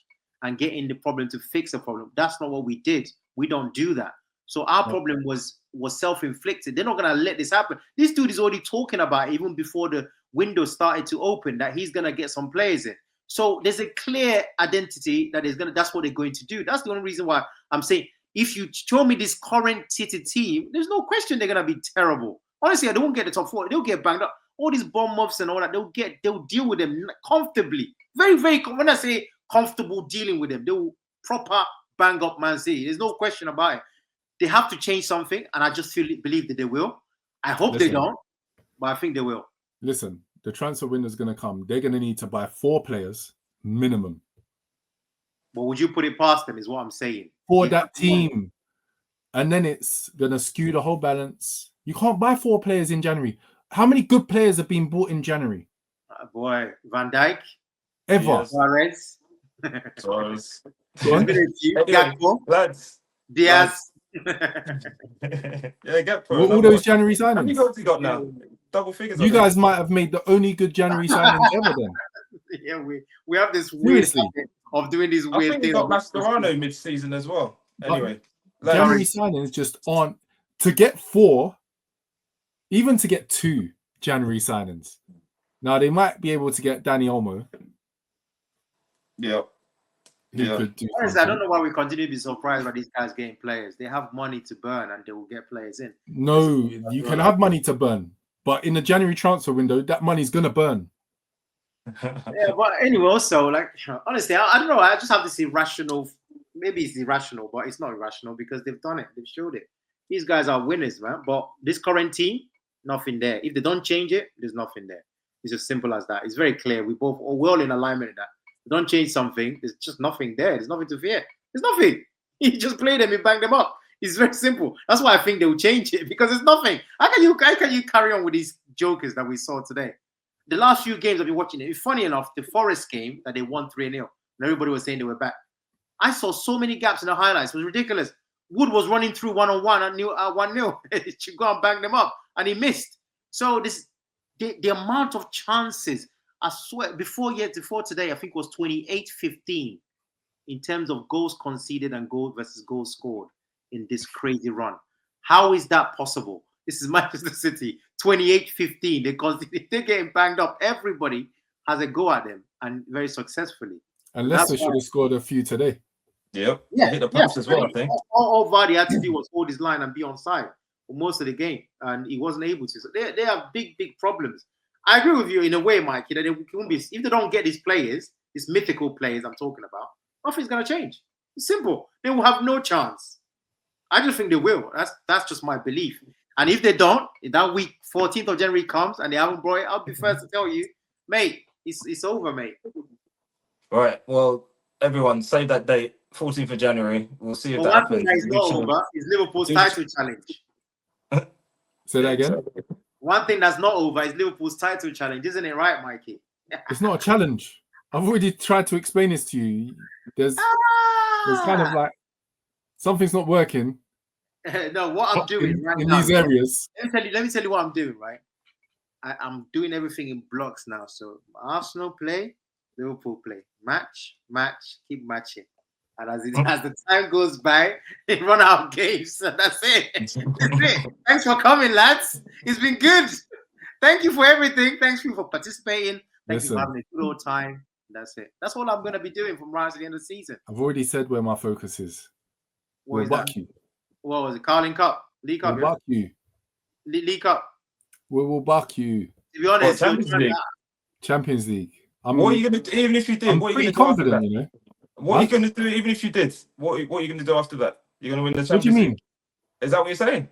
and getting the problem to fix the problem. That's not what we did. We don't do that. So our problem was self-inflicted. They're not gonna let this happen. This dude is already talking about it, even before the window started to open, that he's gonna get some players in. So there's a clear identity that is that's what they're going to do. That's the only reason why I'm saying, if you show me this current City team, there's no question they're gonna be terrible. Honestly, they won't get the top 4. They'll get banged up. All these bomb muffs and all that, they'll deal with them comfortably. Very, very. When I say comfortable dealing with them, they'll proper bang up Man City. There's no question about it. They have to change something, and I just believe that they will. I hope they don't, but I think they will. Listen, the transfer window is going to come. They're going to need to buy 4 players minimum. But would you put it past them? Is what I'm saying for that team, and then it's going to skew the whole balance. You can't buy 4 players in January. How many good players have been bought in January? Boy, Van Dijk, ever. Suarez. Anyway, lads, Diaz. Yeah, get all those January signings. How many goals he got now? Double figures. You guys might have made the only good January signings ever then. Yeah, we have this weird of doing these weird I think things. We got Mascherano mid-season as well. Anyway, January signings just aren't to get 4, even to get 2 January signings. Now they might be able to get Danny Olmo. Yeah. Honestly, I don't know why we continue to be surprised by these guys getting players. They have money to burn and they will get players in. No, you can have money to burn, but in the January transfer window, that money's gonna burn. Yeah, but anyway, also, like, honestly, I don't know. I just have this irrational. Maybe it's irrational, but it's not irrational because they've done it. They've showed it. These guys are winners, man. But this current team, nothing there. If they don't change it, there's nothing there. It's as simple as that. It's very clear. We're all in alignment in that. Don't change something. There's just nothing there. There's nothing to fear. There's nothing. You just play them and bang them up. It's very simple. That's why I think they will change it because there's nothing. How can you carry on with these jokers that we saw today? The last few games I've been watching, it's funny enough, the Forest game that they won 3-0, and everybody was saying they were back. I saw so many gaps in the highlights. It was ridiculous. Wood was running through 1-on-1 and 1-0. He should go and bang them up, and he missed. So the amount of chances, I swear, before today, I think it was 28-15 in terms of goals conceded and goal versus goals scored in this crazy run. How is that possible? This is Manchester City, 28-15. They're getting banged up. Everybody has a go at them, and very successfully. And Leicester should have scored a few today. Yep. Yeah, hit the post as well, I think. All Vardy had to do was hold his line and be on side for most of the game, and he wasn't able to. So they have big problems. I agree with you in a way, Mike. They won't be, if they don't get these players, these mythical players I'm talking about, nothing's going to change. It's simple. They will have no chance. I just think they will. That's just my belief. And if they don't, if that week 14th of January comes and they haven't brought it, I'll be first to tell you, mate, it's over, mate. All right. Well, everyone, save that date, 14th of January. We'll see if that happens. That is not over is Liverpool's title challenge. Say that again. One thing that's not over is Liverpool's title challenge, isn't it right, Mikey? It's not a challenge. I've already tried to explain this to you. There's kind of like something's not working. No, what I'm doing right in now, these areas. Let me tell you what I'm doing, right? I'm doing everything in blocks now. So Arsenal play, Liverpool play. Match, keep matching. And as the time goes by, they run out of games. So that's it. That's it. Thanks for coming, lads. It's been good. Thank you for everything. Thanks for participating. Thank you for having a good old time. That's it. That's all I'm going to be doing from right to the end of the season. I've already said where my focus is. We'll buck you. What was it? Carling Cup? League Cup? We'll buck you. League Cup? We will buck you. To be honest, Champions League. What are you going to do, even if you did? What are you going to do after that? What are you going to do, even if you did? What are you going to do after that? You're going to win the Champions League? What do you mean? Is that what you're saying?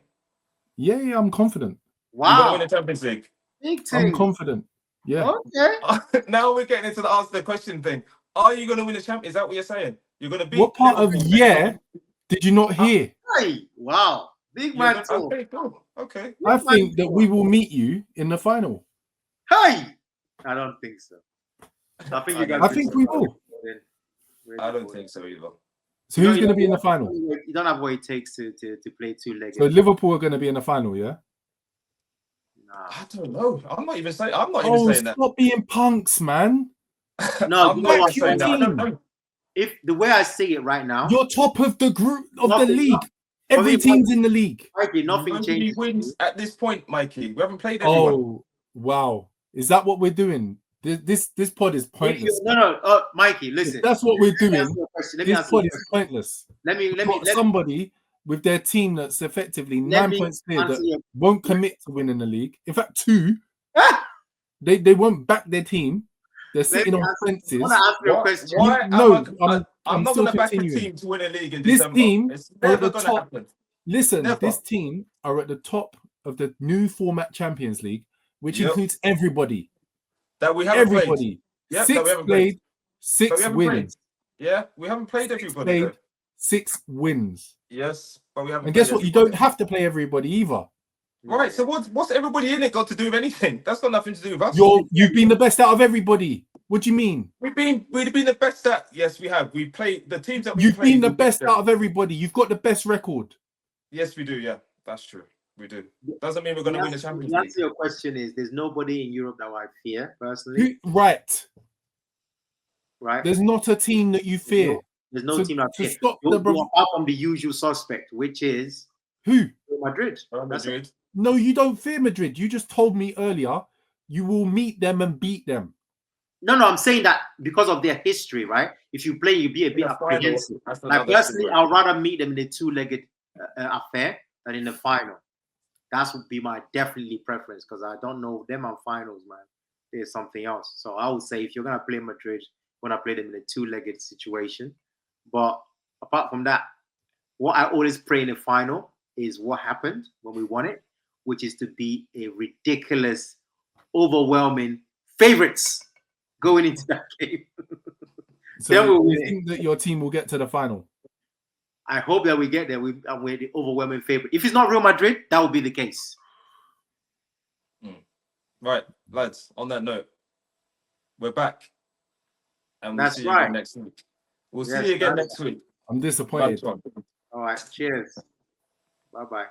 Yeah, I'm confident. Wow. You're going to win the Champions League? Big team. I'm confident. Yeah. Okay. Now we're getting into the answer the question thing. Are you going to win the Champions? Is that what you're saying? You're going to beat. What part of did you not hear? Hey, wow. Big man talk. Okay, cool. Okay. I think that we will meet you in the final. Hey! I don't think so. I think you guys. I think we will. I don't think so either. So who's going to be in the final? You don't have what it takes to play two-legged. So Liverpool are going to be in the final, yeah? Nah. I don't know. I'm not even saying that. Stop being punks, man. No, I'm not even saying that. I don't know. If the way I see it right now, you're top of the group of the league. Every But team's in the league. Mikey, nothing Nobody changes. wins at this point, Mikey. We haven't played everyone. Oh, wow. Is that what we're doing? This pod is pointless. No, Mikey, listen. If that's what we're doing. Let me This answer pod your is pointless. Let me Somebody with their team that's effectively 9 points clear that won't commit to winning the league. In fact, 2. They won't back their team. They're sitting on fences. I want to ask you a question. I'm not going to back a team to win a league in December. Team it's never going to happen. Listen, Never. This team are at the top of the new format Champions League, which includes everybody. That we haven't played. Yep, 6 played, 6 wins. Yeah, we haven't played everybody. 6 wins. Yes, but we haven't. And guess what? You don't have to play everybody either. Right. So what's everybody in it got to do with anything? That's got nothing to do with us. You've been the best out of everybody. What do you mean? We've been the best at. Yes, we have. We played the teams that we. You've been the best out of everybody. You've got the best record. Yes, we do. Yeah, that's true. We do. Doesn't mean we're going to win the Champions League. The answer to your question is there's nobody in Europe that I fear personally. Right. Right. There's not a team that you fear. There's no team that fear. Stop you're apart from the usual suspect, which is who? Real Madrid. Madrid. No, you don't fear Madrid. You just told me earlier you will meet them and beat them. No, I'm saying that because of their history, right? If you play, you'll be a bit apprehensive. Like personally, I'd rather meet them in a 2-legged affair than in the final. That would be my definitely preference because I don't know them on finals, man. There's something else. So I would say if you're gonna play Madrid, you're gonna play them in a 2-legged situation. But apart from that, what I always pray in the final is what happened when we won it, which is to be a ridiculous, overwhelming favorites going into that game. So you think that your team will get to the final? I hope that we get there. We're the overwhelming favorite. If it's not Real Madrid, that will be the case. Right, lads. On that note, we're back, and we'll see you again next week. We'll see you again next week. I'm disappointed. All right. Cheers. Bye-bye.